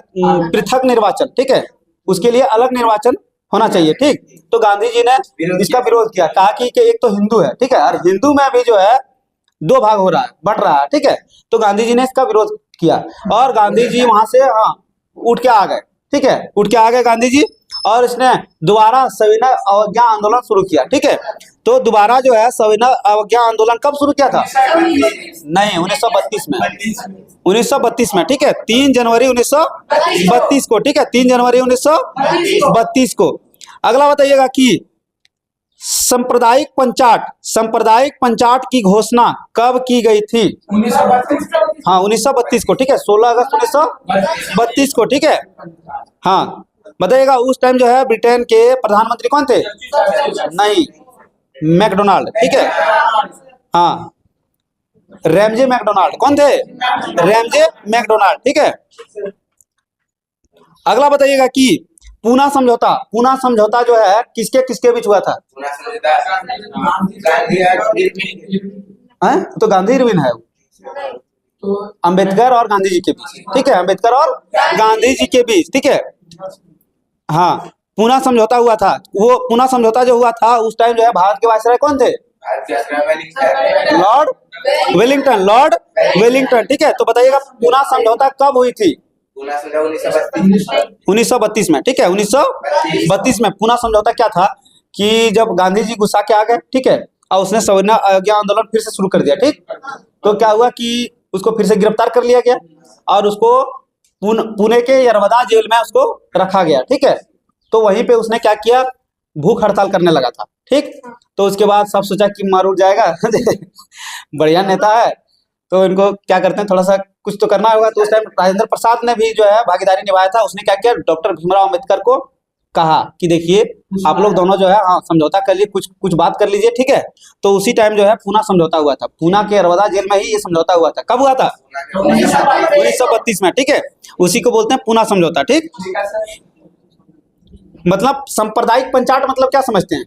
पृथक निर्वाचन, ठीक है, उसके लिए अलग निर्वाचन होना चाहिए, ठीक। तो गांधी जी ने इसका विरोध किया, कहा कि एक तो हिंदू है, ठीक है, और हिंदू में भी जो है 2 भाग हो रहा है, बढ़ रहा है, ठीक है। तो गांधी जी ने इसका विरोध किया और गांधी जी वहां से उठ के आ गए, ठीक है, उठ के आ गए गांधी जी, और इसने दोबारा सविनय अवज्ञा आंदोलन शुरू किया, ठीक है। तो दोबारा जो है सविनय अवज्ञा आंदोलन कब शुरू किया था? नहीं, 1932 में, 1932 में, ठीक है, 3 जनवरी 1932 को, ठीक है, 3 जनवरी 1932 को। अगला बताइएगा कि सांप्रदायिक पंचाट की घोषणा कब की गई थी? 1932। हाँ 1932 को, ठीक है, 16 अगस्त 1932 को, ठीक है। हाँ बताइएगा उस टाइम जो है ब्रिटेन के प्रधानमंत्री कौन थे? नहीं, मैकडोनाल्ड, ठीक है, हाँ रैमजे मैकडोनाल्ड। कौन थे? रैमजे मैकडोनाल्ड, ठीक है। अगला बताइएगा कि पूना समझौता जो है किसके किसके बीच हुआ था? तो गांधी इरविन है, अंबेडकर और गांधी जी के बीच, ठीक है, अंबेडकर और गांधी जी के बीच, ठीक है। हाँ पूना समझौता हुआ था। वो पूना समझौता जो हुआ था उस टाइम जो है भारत के वायसराय कौन थे? लॉर्ड वेलिंगटन, ठीक है। तो बताइएगा पूना समझौता कब हुई थी? 1932 में, ठीक है, 1932 में पूना समझौता क्या था कि जब गांधी जी गुस्सा के आ गए, ठीक है, और उसने सविनय अवज्ञा आंदोलन फिर से शुरू कर दिया, ठीक। तो क्या हुआ कि उसको फिर से गिरफ्तार कर लिया गया और उसको पुणे के यरवदा जेल में उसको रखा गया, ठीक है। तो वहीं पे उसने क्या किया? भूख हड़ताल करने लगा था, ठीक। तो उसके बाद सब सोचा कि मार उठ जाएगा बढ़िया नेता है तो इनको क्या करते हैं, थोड़ा सा कुछ तो करना होगा। तो उस टाइम राजेंद्र प्रसाद ने भी जो है भागीदारी निभाया था। उसने क्या किया? डॉक्टर भीमराव अम्बेडकर को कहा कि देखिए आप लोग दोनों जो है समझौता कर लिए, कुछ बात कर लीजिए, ठीक है। तो उसी टाइम जो है पूना समझौता हुआ था। पूना के यरवदा जेल में ही ये समझौता हुआ था। कब हुआ था? 1932 में, ठीक है। उसी को बोलते हैं पूना समझौता, ठीक। मतलब सांप्रदायिक पंचाट मतलब क्या समझते हैं?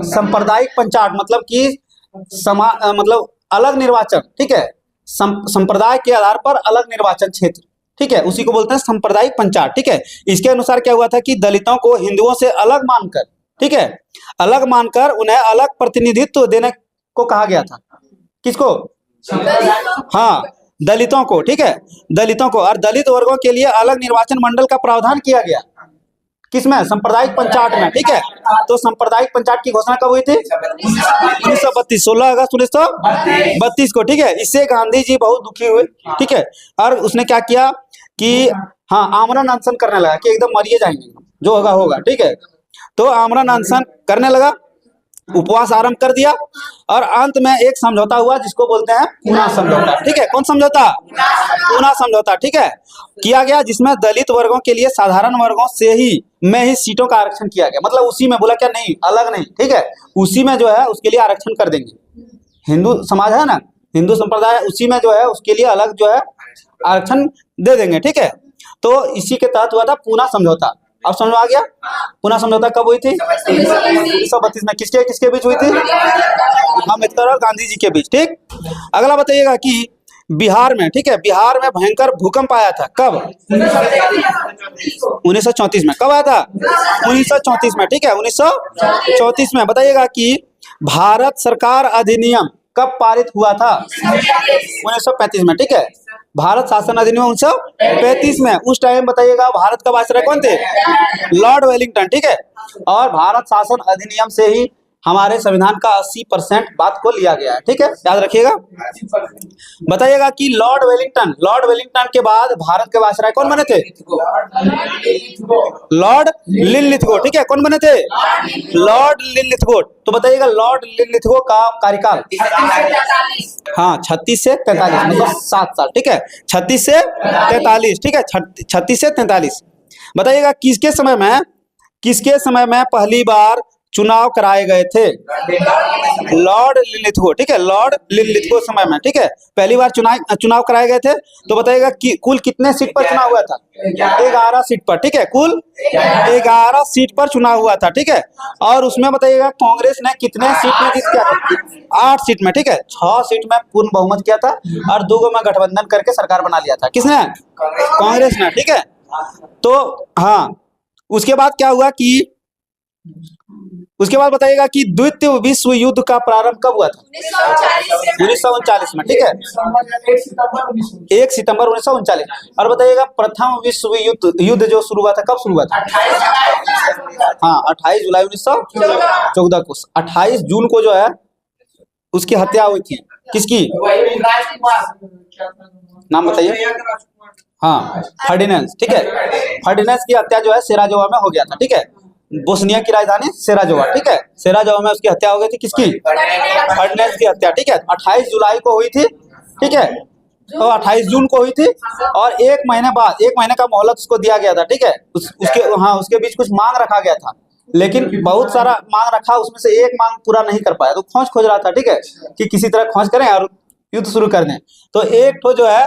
सांप्रदायिक पंचाट मतलब कि मतलब अलग निर्वाचन, ठीक है, संप्रदाय के आधार पर अलग निर्वाचन क्षेत्र, ठीक है, उसी को बोलते हैं सांप्रदायिक पंचाट, ठीक है। इसके अनुसार क्या हुआ था कि दलितों को हिंदुओं से अलग मानकर, ठीक है, अलग मानकर उन्हें अलग प्रतिनिधित्व देने को कहा गया था। किसको? हाँ दलितों को, ठीक है, दलितों को। और दलित वर्गों के लिए अलग निर्वाचन मंडल का प्रावधान किया गया। किसमें? सांप्रदायिक पंचाट में, ठीक है। तो सांप्रदायिक पंचाट की घोषणा कब हुई थी? 1932, 16 अगस्त 1932 को, ठीक है। इससे गांधी जी बहुत दुखी हुए, ठीक है। और उसने क्या किया कि आमरण अनशन करने लगा कि एकदम मरिए जाएंगे, जो होगा होगा, ठीक है। तो आमरण अनशन करने लगा उपवास आरंभ कर दिया और अंत में एक समझौता हुआ जिसको बोलते हैं पूना समझौता। ठीक है, कौन समझौता? पूना समझौता। ठीक है, किया गया जिसमें दलित वर्गों के लिए साधारण वर्गों से ही में ही सीटों का आरक्षण किया गया। मतलब उसी में बोला क्या, नहीं अलग नहीं, ठीक है, उसी में जो है उसके लिए आरक्षण कर देंगे। हिंदू समाज है ना, हिंदू संप्रदाय, उसी में जो है उसके लिए अलग जो है आरक्षण दे देंगे। ठीक है, तो इसी के तहत हुआ था पूना समझौता। अब समझ में आ गया? पूना समझौता कब हुई थी? 1932 में। किसके किसके बीच हुई थी? अम्बेडकर और गांधी जी के बीच। ठीक, अगला बताइएगा कि बिहार में, ठीक है, बिहार में भयंकर भूकंप आया था। कब? 1934 में। कब आया था? 1934 में। ठीक है, 1934 में। बताइएगा कि भारत सरकार अधिनियम कब पारित हुआ था? 1935 में। ठीक है, भारत शासन अधिनियम 1935 में। उस टाइम बताइएगा भारत का वायसराय कौन थे? Lord Wellington. ठीक है, और भारत शासन अधिनियम से ही हमारे संविधान का 80% बात को लिया गया है। ठीक है, याद रखिएगा। बताइएगा कि लॉर्ड वेलिंगटन के बाद भारत के वायसराय कौन बने थे? Lord Linlithgow. ठीक है, कौन बने थे? Lord Linlithgow. तो बताइएगा लॉर्ड लिनलिथगो का कार्यकाल, हाँ, 36 से 43, मतलब 7 साल। ठीक है, 36 से 43। ठीक है, 36 से 43। बताइएगा किसके समय में पहली बार चुनाव कराए गए थे? Lord Linlithgow. ठीक है, लॉर्ड लिनलिथगो समय में। ठीक है, पहली बार चुनाव कराए गए थे। तो बताइएगा कि कुल कितने सीट पर चुनाव हुआ था? 11 सीट पर। ठीक है, कुल 11 सीट पर चुनाव हुआ था। ठीक है, और उसमें बताइएगा कांग्रेस ने कितने सीट में जीत किया था? 8 सीट में। ठीक है, 6 सीट में पूर्ण बहुमत किया था और 2 में गठबंधन करके सरकार बना लिया था। किसने? कांग्रेस ने। ठीक है, तो हाँ, उसके बाद क्या हुआ कि उसके बाद बताइएगा कि द्वितीय विश्व युद्ध का प्रारंभ कब हुआ था? 1939 में। ठीक है, 1 सितंबर 1939। और बताइएगा प्रथम विश्व युद्ध जो शुरू हुआ था कब शुरू हुआ था? हाँ, 28 जुलाई 1914 को। 28 जून को जो है उसकी हत्या हुई थी। किसकी? नाम बताइए। हाँ, फर्डिनेंड। ठीक है, फर्डिनेंड की हत्या जो है सेराजोवा में हो गया था। ठीक है, बोस्निया की राजधानी सेराजोवा। ठीक है, सेराजोवा में उसकी हत्या हो गई थी। किसकी? फर्डिनेंड की हत्या। ठीक है, 28 जुलाई को हुई थी। ठीक है, तो 28 जून को हुई थी और 1 महीने बाद 1 महीने का मोहलत उसको दिया गया था। ठीक है, उसके बीच कुछ मांग रखा गया था, लेकिन बहुत सारा मांग रखा, उसमें से एक मांग पूरा नहीं कर पाया, तो खोज रहा था। ठीक है, कि किसी तरह खोज करें और युद्ध शुरू कर दें। तो एक तो जो है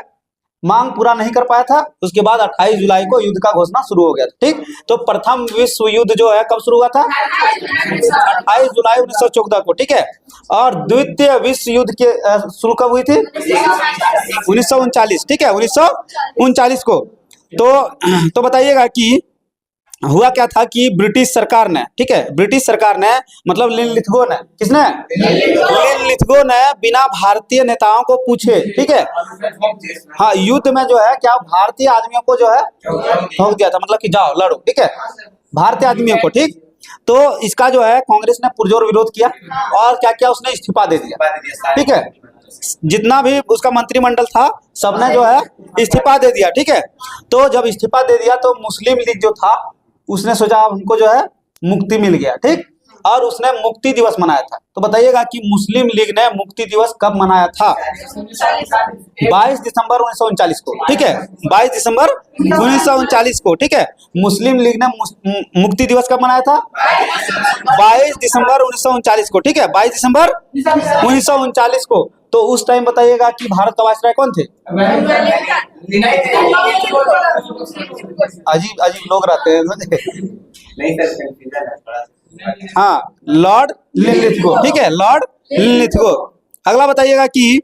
मांग पूरा नहीं कर पाया था। उसके बाद 28 जुलाई को युद्ध का घोषणा शुरू हो गया था। ठीक, तो प्रथम विश्व युद्ध जो है कब शुरू हुआ था? 28 जुलाई 1914 को। ठीक है, और द्वितीय विश्व युद्ध के शुरू कब हुई थी? 1939। ठीक है, 1939 को। तो बताइएगा कि हुआ क्या था कि ब्रिटिश सरकार ने, ठीक है, ब्रिटिश सरकार ने मतलब लिनलिथगो ने, किसने? लिनलिथगो ने बिना भारतीय नेताओं को पूछे, ठीक है, हाँ, युद्ध में जो है क्या भारतीय आदमियों को जो है ठोक दिया था, मतलब कि जाओ लड़ो। ठीक है, भारतीय आदमियों को। ठीक, तो इसका जो है कांग्रेस ने पुरजोर विरोध किया और क्या किया, उसने इस्तीफा दे दिया। ठीक है, जितना भी उसका मंत्रिमंडल था सबने जो है इस्तीफा दे दिया। ठीक है, तो जब इस्तीफा दे दिया तो मुस्लिम लीग जो था उसने सोचा अब हमको जो है मुक्ति मिल गया। ठीक, और उसने मुक्ति दिवस मनाया था। तो बताइएगा कि मुस्लिम लीग ने मुक्ति दिवस कब मनाया था? 22 दिसंबर 1939 को। ठीक है, 22 दिसंबर 1939 को। ठीक है, मुस्लिम लीग ने मुक्ति दिवस कब मनाया था? 22 दिसंबर 1939 को। ठीक है, 22 दिसंबर 1939 को। तो उस टाइम बताइएगा कि भारत का वायसराय कौन थे? अजीब अजीब लोग रहते हैं। हाँ, लॉर्ड लिनलिथगो। ठीक है, लॉर्ड लिनलिथगो। अगला बताइएगा कि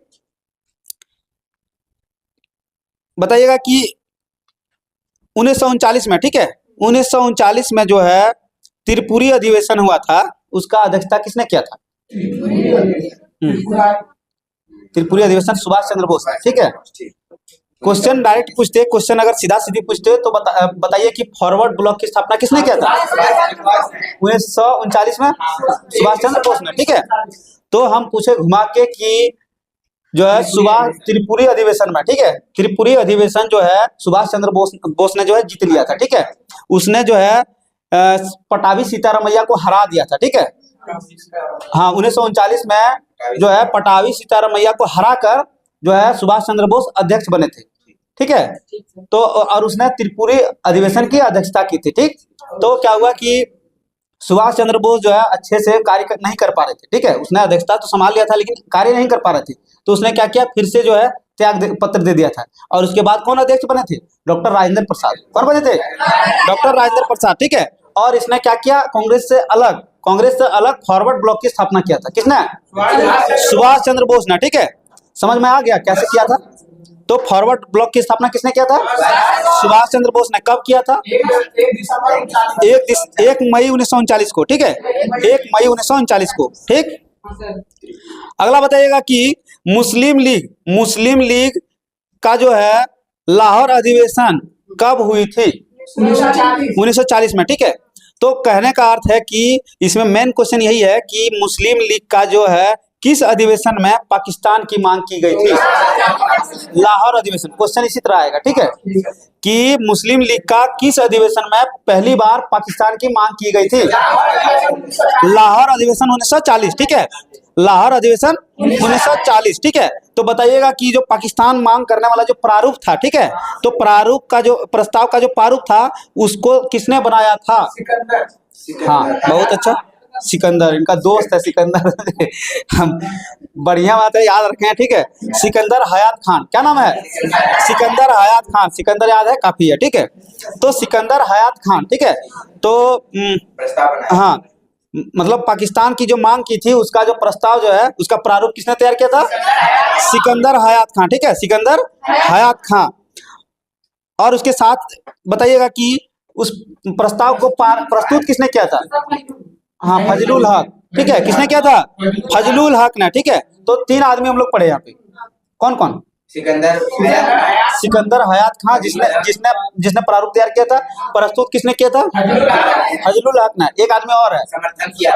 1939 में, ठीक है, 1939 में जो है त्रिपुरी अधिवेशन हुआ था, उसका अध्यक्षता किसने किया था? त्रिपुरी अधिवेशन सुभाष चंद्र बोस। ठीक है, क्वेश्चन डायरेक्ट पूछते, क्वेश्चन अगर सीधा सीधी पूछते तो बताइए कि फॉरवर्ड ब्लॉक की स्थापना किसने किया था? 1939 में सुभाष चंद्र बोस ने। ठीक है, तो हम पूछे घुमा के कि जो है सुभाष त्रिपुरी अधिवेशन में, ठीक है, त्रिपुरी अधिवेशन जो है सुभाष चंद्र बोस ने जो है जीत लिया था। ठीक है, उसने जो है पटाभी सीतारामैया को हरा दिया था। ठीक है, हाँ 1939 में जो है पटावी सीताराम मैया को हरा कर जो है सुभाष चंद्र बोस अध्यक्ष बने थे। ठीक है, तो और उसने त्रिपुरी अधिवेशन की अध्यक्षता की थी। ठीक, तो क्या हुआ कि सुभाष चंद्र बोस जो है अच्छे से कार्य नहीं कर पा रहे थे। ठीक है, उसने अध्यक्षता तो संभाल लिया था लेकिन कार्य नहीं कर पा रहे थे, तो उसने क्या किया, फिर से जो है पत्र दे दिया था। और उसके बाद कौन अध्यक्ष बने थे? डॉक्टर राजेंद्र प्रसाद। कौन बने थे? डॉक्टर राजेंद्र प्रसाद। ठीक है, और इसने क्या किया, कांग्रेस से अलग फॉरवर्ड ब्लॉक की स्थापना किया था। किसने? सुभाष चंद्र बोस ने। ठीक है, समझ में आ गया कैसे किया था? तो फॉरवर्ड ब्लॉक की स्थापना किसने किया था? सुभाष चंद्र बोस ने। कब किया था? 1 मई 1939 को। ठीक है, 1 मई 1939 को। ठीक, अगला बताइएगा कि मुस्लिम लीग का जो है लाहौर अधिवेशन कब हुई थी? 1940 में। ठीक है, तो कहने का अर्थ है कि इसमें मेन क्वेश्चन यही है कि मुस्लिम लीग का जो है किस अधिवेशन में पाकिस्तान की मांग की गई थी? लाहौर अधिवेशन। क्वेश्चन इसी तरह आएगा। ठीक है, कि मुस्लिम लीग का किस अधिवेशन में पहली बार पाकिस्तान की मांग की गई थी? लाहौर अधिवेशन 1940। ठीक है, लाहौर अधिवेशन 1940। ठीक है, तो बताइएगा कि जो पाकिस्तान मांग करने वाला जो प्रारूप था, ठीक है, तो प्रारूप का जो प्रस्ताव का जो प्रारूप था उसको किसने बनाया था? हाँ, बहुत अच्छा, सिकंदर। इनका दोस्त है सिकंदर। हम बढ़िया बात है, याद रखें। ठीक है, सिकंदर हयात खान। क्या नाम है? सिकंदर हयात खान। सिकंदर याद है, काफी है। ठीक है, तो सिकंदर हयात खान। ठीक है, तो हाँ, मतलब पाकिस्तान की जो मांग की थी उसका जो प्रस्ताव जो है उसका प्रारूप किसने तैयार किया था? सिकंदर हयात खान। ठीक है, सिकंदर हयात खान। और उसके साथ बताइएगा कि उस प्रस्ताव को प्रस्तुत किसने किया था? हाँ, फजलुल हक। ठीक है, किसने किया था? फजलुल हक ने। ठीक है, तो 3 आदमी हम लोग पढ़े यहाँ पे। कौन कौन? सिकंदर हयात खान, जिसने प्रारूप तैयार किया था। प्रस्तुत किसने किया था? फजलुल हक ने। एक आदमी और है, समर्थन किया।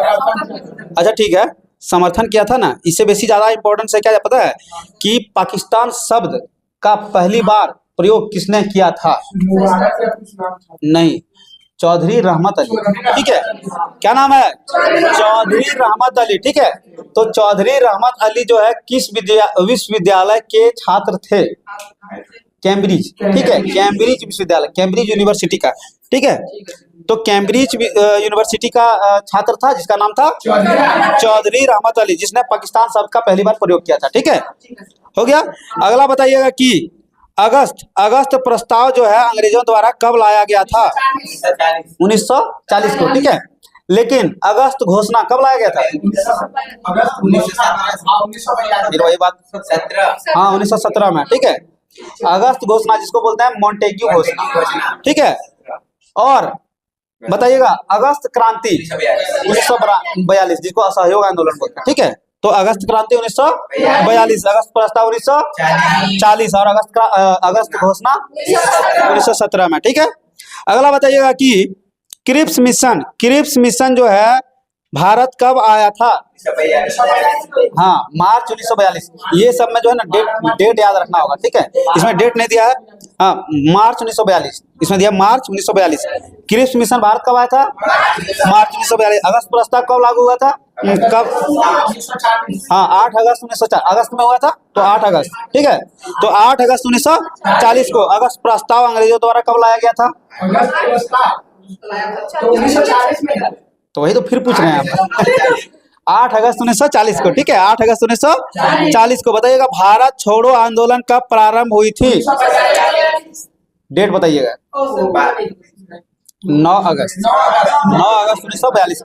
अच्छा ठीक है, समर्थन किया था ना। इससे बेसी ज्यादा इंपॉर्टेंस है क्या पता है कि पाकिस्तान शब्द का पहली बार प्रयोग किसने किया था? नहीं, चौधरी रहमत अली। ठीक है, क्या नाम है? चौधरी रहमत अली। ठीक है, तो चौधरी रहमत अली जो है किस विश्वविद्यालय के छात्र थे? कैम्ब्रिज। ठीक है, कैम्ब्रिज विश्वविद्यालय, कैम्ब्रिज यूनिवर्सिटी का। ठीक है, तो कैम्ब्रिज यूनिवर्सिटी का छात्र था जिसका नाम था चौधरी रहमत अली, जिसने पाकिस्तान शब्द का पहली बार प्रयोग किया था। ठीक है, हो गया। अगला बताइएगा कि अगस्त प्रस्ताव जो है अंग्रेजों द्वारा कब लाया गया था? 1940 को। ठीक है, लेकिन अगस्त घोषणा कब लाया गया था? वही बात, 1917 में। ठीक है, अगस्त घोषणा जिसको बोलते हैं मॉन्टेग्यू घोषणा। ठीक है, और बताइएगा अगस्त क्रांति 1942 जिसको असहयोग आंदोलन बोलते हैं। ठीक है, तो अगस्त क्रांति 1942, अगस्त प्रस्ताव 1940 और अगस्त घोषणा 1917 में। ठीक है, अगला बताइएगा कि क्रिप्स मिशन जो है भारत कब आया था? हाँ, मार्च 1942। ये सब में जो है ना डेट याद रखना होगा। ठीक है, इसमें डेट नहीं दिया है। हाँ, मार्च 1942 इसमें दिया, मार्च 1942। क्रिप्स मिशन भारत कब आया था? मार्च 1942। अगस्त प्रस्ताव कब लागू हुआ था? कब? हाँ, 8 अगस्त 1940 अगस्त में हुआ था, तो 8 अगस्त। ठीक है, तो 8 अगस्त 1940 को अगस्त प्रस्ताव अंग्रेजों द्वारा कब लाया गया था? तो वही तो फिर पूछ रहे हैं आप। 8 अगस्त 1940 को। ठीक है, 8 अगस्त 1940 को। बताइएगा भारत छोड़ो आंदोलन कब प्रारंभ हुई थी? डेट बताइएगा। 9 अगस्त 1942।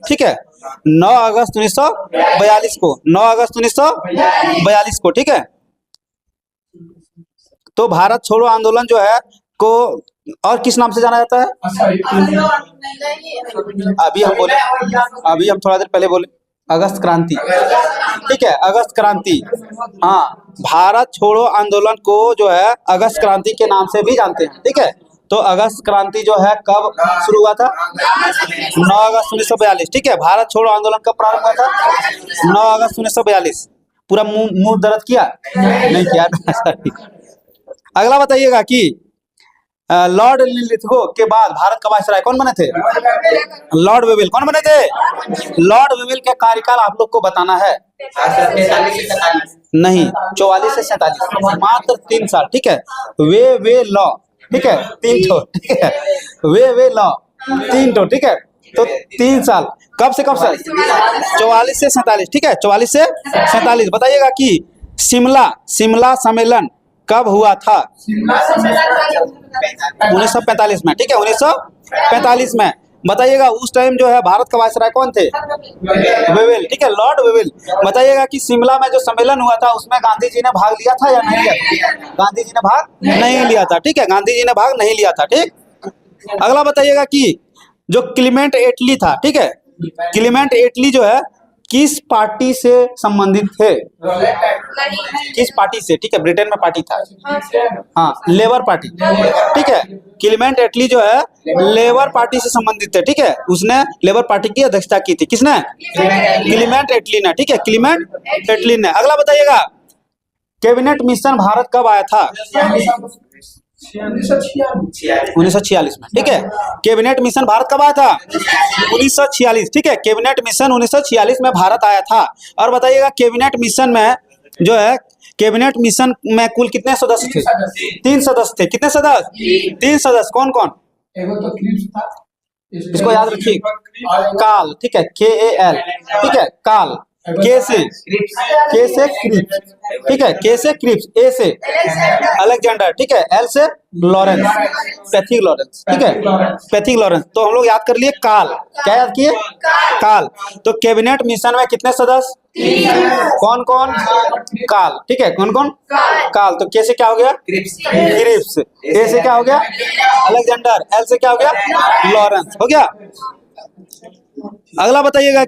ठीक है, 9 अगस्त 1942 को, 9 अगस्त 1942 को। ठीक है, तो भारत छोड़ो आंदोलन जो है को और किस नाम से जाना जाता है? अभी हम थोड़ा देर पहले बोले अगस्त क्रांति। ठीक है, अगस्त क्रांति। हाँ, भारत छोड़ो आंदोलन को जो है अगस्त क्रांति के नाम से भी जानते हैं। ठीक है, तो अगस्त क्रांति जो है कब शुरू हुआ था? 9 अगस्त 1942। ठीक है, भारत छोड़ो आंदोलन कब प्रारंभ हुआ था? 9 अगस्त 1942। पूरा मुंह दर्द किया? नहीं किया। अगला बताइएगा कि लॉर्ड लिथगो के बाद भारत का वायसराय कौन बने थे? Lord Wavell. कौन बने थे? लॉर्ड वेवेल के कार्यकाल आप लोग को बताना है। 43 से 47 नहीं, 44 से 47, मात्र 3 साल। ठीक है, वे लॉ, ठीक है, 3 ठो, ठीक है, वे लॉ 3 ठो, ठीक है, तो 3 साल। कब से कब से? 44 से 47, ठीक है, 44 से 47। बताइएगा कि शिमला सम्मेलन कब हुआ था? 1945 में, ठीक है, 1945 में। बताइएगा उस टाइम जो है भारत का वायसराय कौन थे? वेवेल, ठीक है, लॉर्ड वेवेल। बताइएगा कि शिमला में जो सम्मेलन हुआ था उसमें गांधी जी ने भाग लिया था या नहीं लिया? गांधी जी ने भाग नहीं लिया था, ठीक है, गांधी जी ने भाग नहीं लिया था। ठीक, अगला बताइएगा कि जो क्लीमेंट एटली था, ठीक है, क्लीमेंट एटली जो है किस पार्टी से संबंधित थे? किस पार्टी से? ठीक है, ब्रिटेन में पार्टी था, हाँ, लेबर पार्टी, ठीक है। क्लीमेंट एटली जो है लेबर पार्टी से संबंधित थे, ठीक है, उसने लेबर पार्टी की अध्यक्षता की थी। किसने? क्लीमेंट एटली ने, ठीक है, क्लीमेंट एटली ने। अगला बताइएगा कैबिनेट मिशन भारत कब आया था? 1946 में, ठीक है। कैबिनेट मिशन भारत कब आया था? 1946, ठीक है, कैबिनेट मिशन 1946 में भारत आया था। और बताइएगा कैबिनेट मिशन में जो है, कैबिनेट मिशन में कुल कितने सदस्य थे? 3 सदस्य थे। कितने सदस्य? 3 सदस्य। कौन कौन? इसको याद रखिए, काल, ठीक है, KAL, ठीक है, काल, के से क्रिप्स, ठीक है, के से क्रिप्स, ए से अलेक्जेंडर, ठीक है, एल से लॉरेंस, पैथिक लॉरेंस, ठीक है, पैथिक लॉरेंस। तो हम लोग याद कर लिए काल। क्या याद किए? काल। तो कैबिनेट मिशन में कितने सदस्य? कौन कौन? काल, ठीक है, कौन कौन? काल। तो के से क्या हो गया? क्रिप्स। ए से क्या हो गया? अलेक्जेंडर। एल से क्या हो गया? लॉरेंस। हो गया। अगला बताइएगा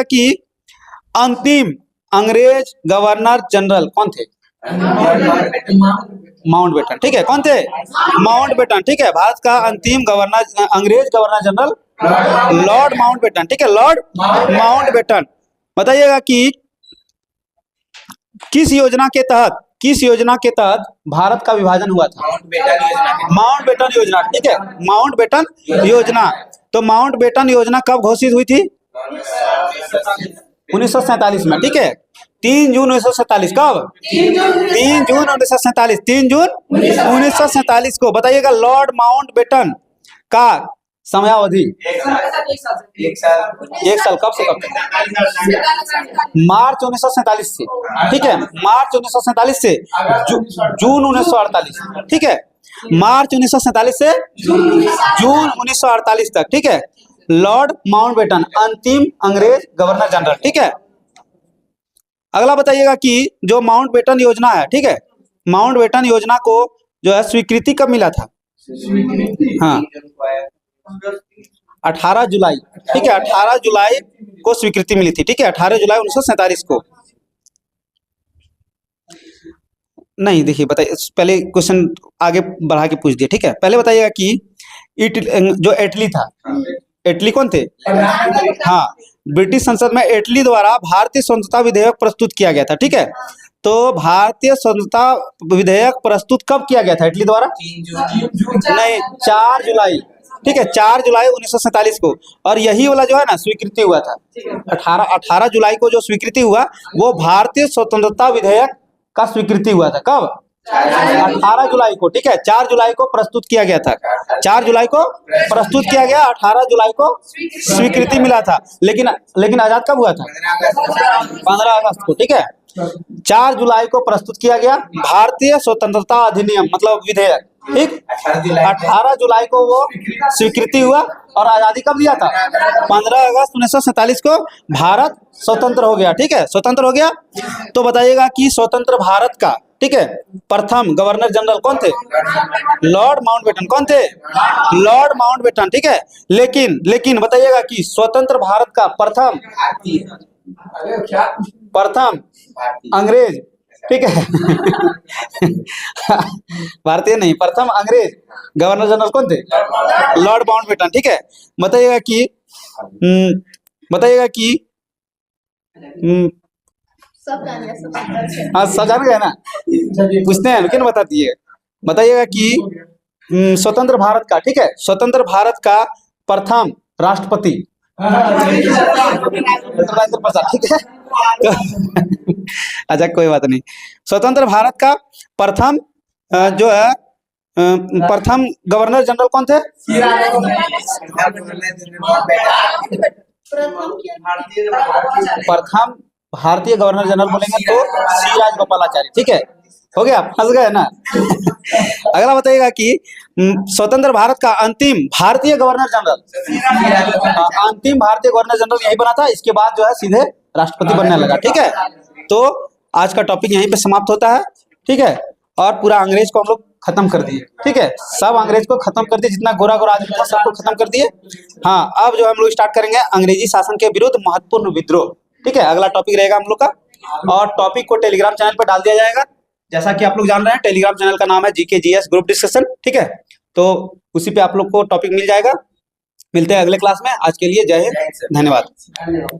कि अंतिम अंग्रेज गवर्नर जनरल कौन थे? माउंटबेटन, ठीक है, कौन थे? माउंटबेटन, ठीक है। भारत का अंतिम अंग्रेज गवर्नर जनरल लॉर्ड माउंटबेटन, ठीक है, लॉर्ड माउंटबेटन। बताइएगा कि किस योजना के तहत भारत का विभाजन हुआ था? माउंटबेटन योजना, ठीक है, माउंटबेटन योजना। तो माउंटबेटन योजना कब घोषित हुई थी? 1947 में, ठीक है, 3 जून 1947। कब? 3 जून 1947, 3 जून 1947 को। बताइएगा लॉर्ड माउंटबेटन का समयावधि? 1 साल। 1 साल। कब से कब? मार्च 1947 से, ठीक है, मार्च 1947 से जून 1948, ठीक है, मार्च 1947 से जून 1948 तक, ठीक है, लॉर्ड माउंटबेटन अंतिम अंग्रेज गवर्नर जनरल, ठीक है। अगला बताइएगा कि जो माउंटबेटन योजना है, ठीक है, माउंटबेटन योजना को जो है स्वीकृति कब मिला था? हाँ, 18 जुलाई, ठीक है, 18 जुलाई को स्वीकृति मिली थी, ठीक है, 18 जुलाई 1947 को। नहीं, देखिए, बताइए, पहले क्वेश्चन आगे बढ़ा के पूछ दिए, ठीक है। पहले बताइएगा कि जो एटली था, एटली कौन थे? हाँ, ब्रिटिश संसद में एटली द्वारा भारतीय स्वतंत्रता विधेयक प्रस्तुत किया गया था, ठीक है। तो भारतीय स्वतंत्रता विधेयक प्रस्तुत कब किया गया था एटली द्वारा? 3 जून। नहीं, 4 जुलाई, ठीक है, 4 जुलाई 1947 को। और यही वाला जो है ना स्वीकृति हुआ था 18 जुलाई को। जो स्वीकृति हुआ वो भारतीय स्वतंत्रता विधेयक का स्वीकृति हुआ था। कब? 18 जुलाई को, ठीक है, 4 जुलाई को प्रस्तुत किया गया था, 4 जुलाई को प्रस्तुत किया गया, 18 जुलाई को स्वीकृति मिला था। लेकिन आजाद कब हुआ था? 15 अगस्त को, ठीक है, 4 जुलाई को प्रस्तुत किया गया भारतीय स्वतंत्रता अधिनियम, मतलब विधेयक, ठीक। 18 जुलाई को वो स्वीकृति हुआ और आजादी कब दिया था? 15 अगस्त 1947 को भारत स्वतंत्र हो गया, ठीक है, स्वतंत्र हो गया। तो बताइएगा कि स्वतंत्र भारत का, ठीक है, प्रथम गवर्नर जनरल कौन थे? Lord Mountbatten. कौन थे? लॉर्ड माउंटबेटन, ठीक है। लेकिन बताइएगा कि स्वतंत्र भारत का प्रथम अंग्रेज, ठीक है भारतीय नहीं, प्रथम अंग्रेज गवर्नर जनरल कौन थे? लॉर्ड माउंटबेटन, ठीक है। बताइएगा कि सब जान गए, सब हाँ, सब जान गए ना, पूछते हैं लेकिन बता दिए। बताइएगा कि स्वतंत्र भारत का, ठीक है, स्वतंत्र भारत का प्रथम राष्ट्रपति राजेंद्र प्रसाद, ठीक है। अच्छा कोई बात नहीं। स्वतंत्र भारत का प्रथम जो है प्रथम गवर्नर जनरल कौन थे? प्रथम भारतीय गवर्नर जनरल बोलेंगे तो सी राजगोपालाचारी, ठीक है। हो गया, फंस गए ना। अगला बताइएगा कि स्वतंत्र भारत का अंतिम भारतीय गवर्नर जनरल, अंतिम भारतीय गवर्नर जनरल यही बना था। इसके बाद जो है सीधे राष्ट्रपति बनने लगा, ठीक है। तो आज का टॉपिक यहीं पे समाप्त होता है, ठीक है। और पूरा अंग्रेज को हम लोग खत्म कर दिए, ठीक है। सब अंग्रेज को खत्म कर दिए, जितना गोरा गोरा आदमी था सबको खत्म कर दिए। हाँ, अब जो हम लोग स्टार्ट करेंगे अंग्रेजी शासन के विरुद्ध महत्वपूर्ण विद्रोह, ठीक है। अगला टॉपिक रहेगा हम लोग का, और टॉपिक को टेलीग्राम चैनल पर डाल दिया जाएगा। जैसा कि आप लोग जान रहे हैं, टेलीग्राम चैनल का नाम है GKGS ग्रुप डिस्कशन, ठीक है। तो उसी पे आप लोग को टॉपिक मिल जाएगा। मिलते हैं अगले क्लास में। आज के लिए जय हिंद, धन्यवाद।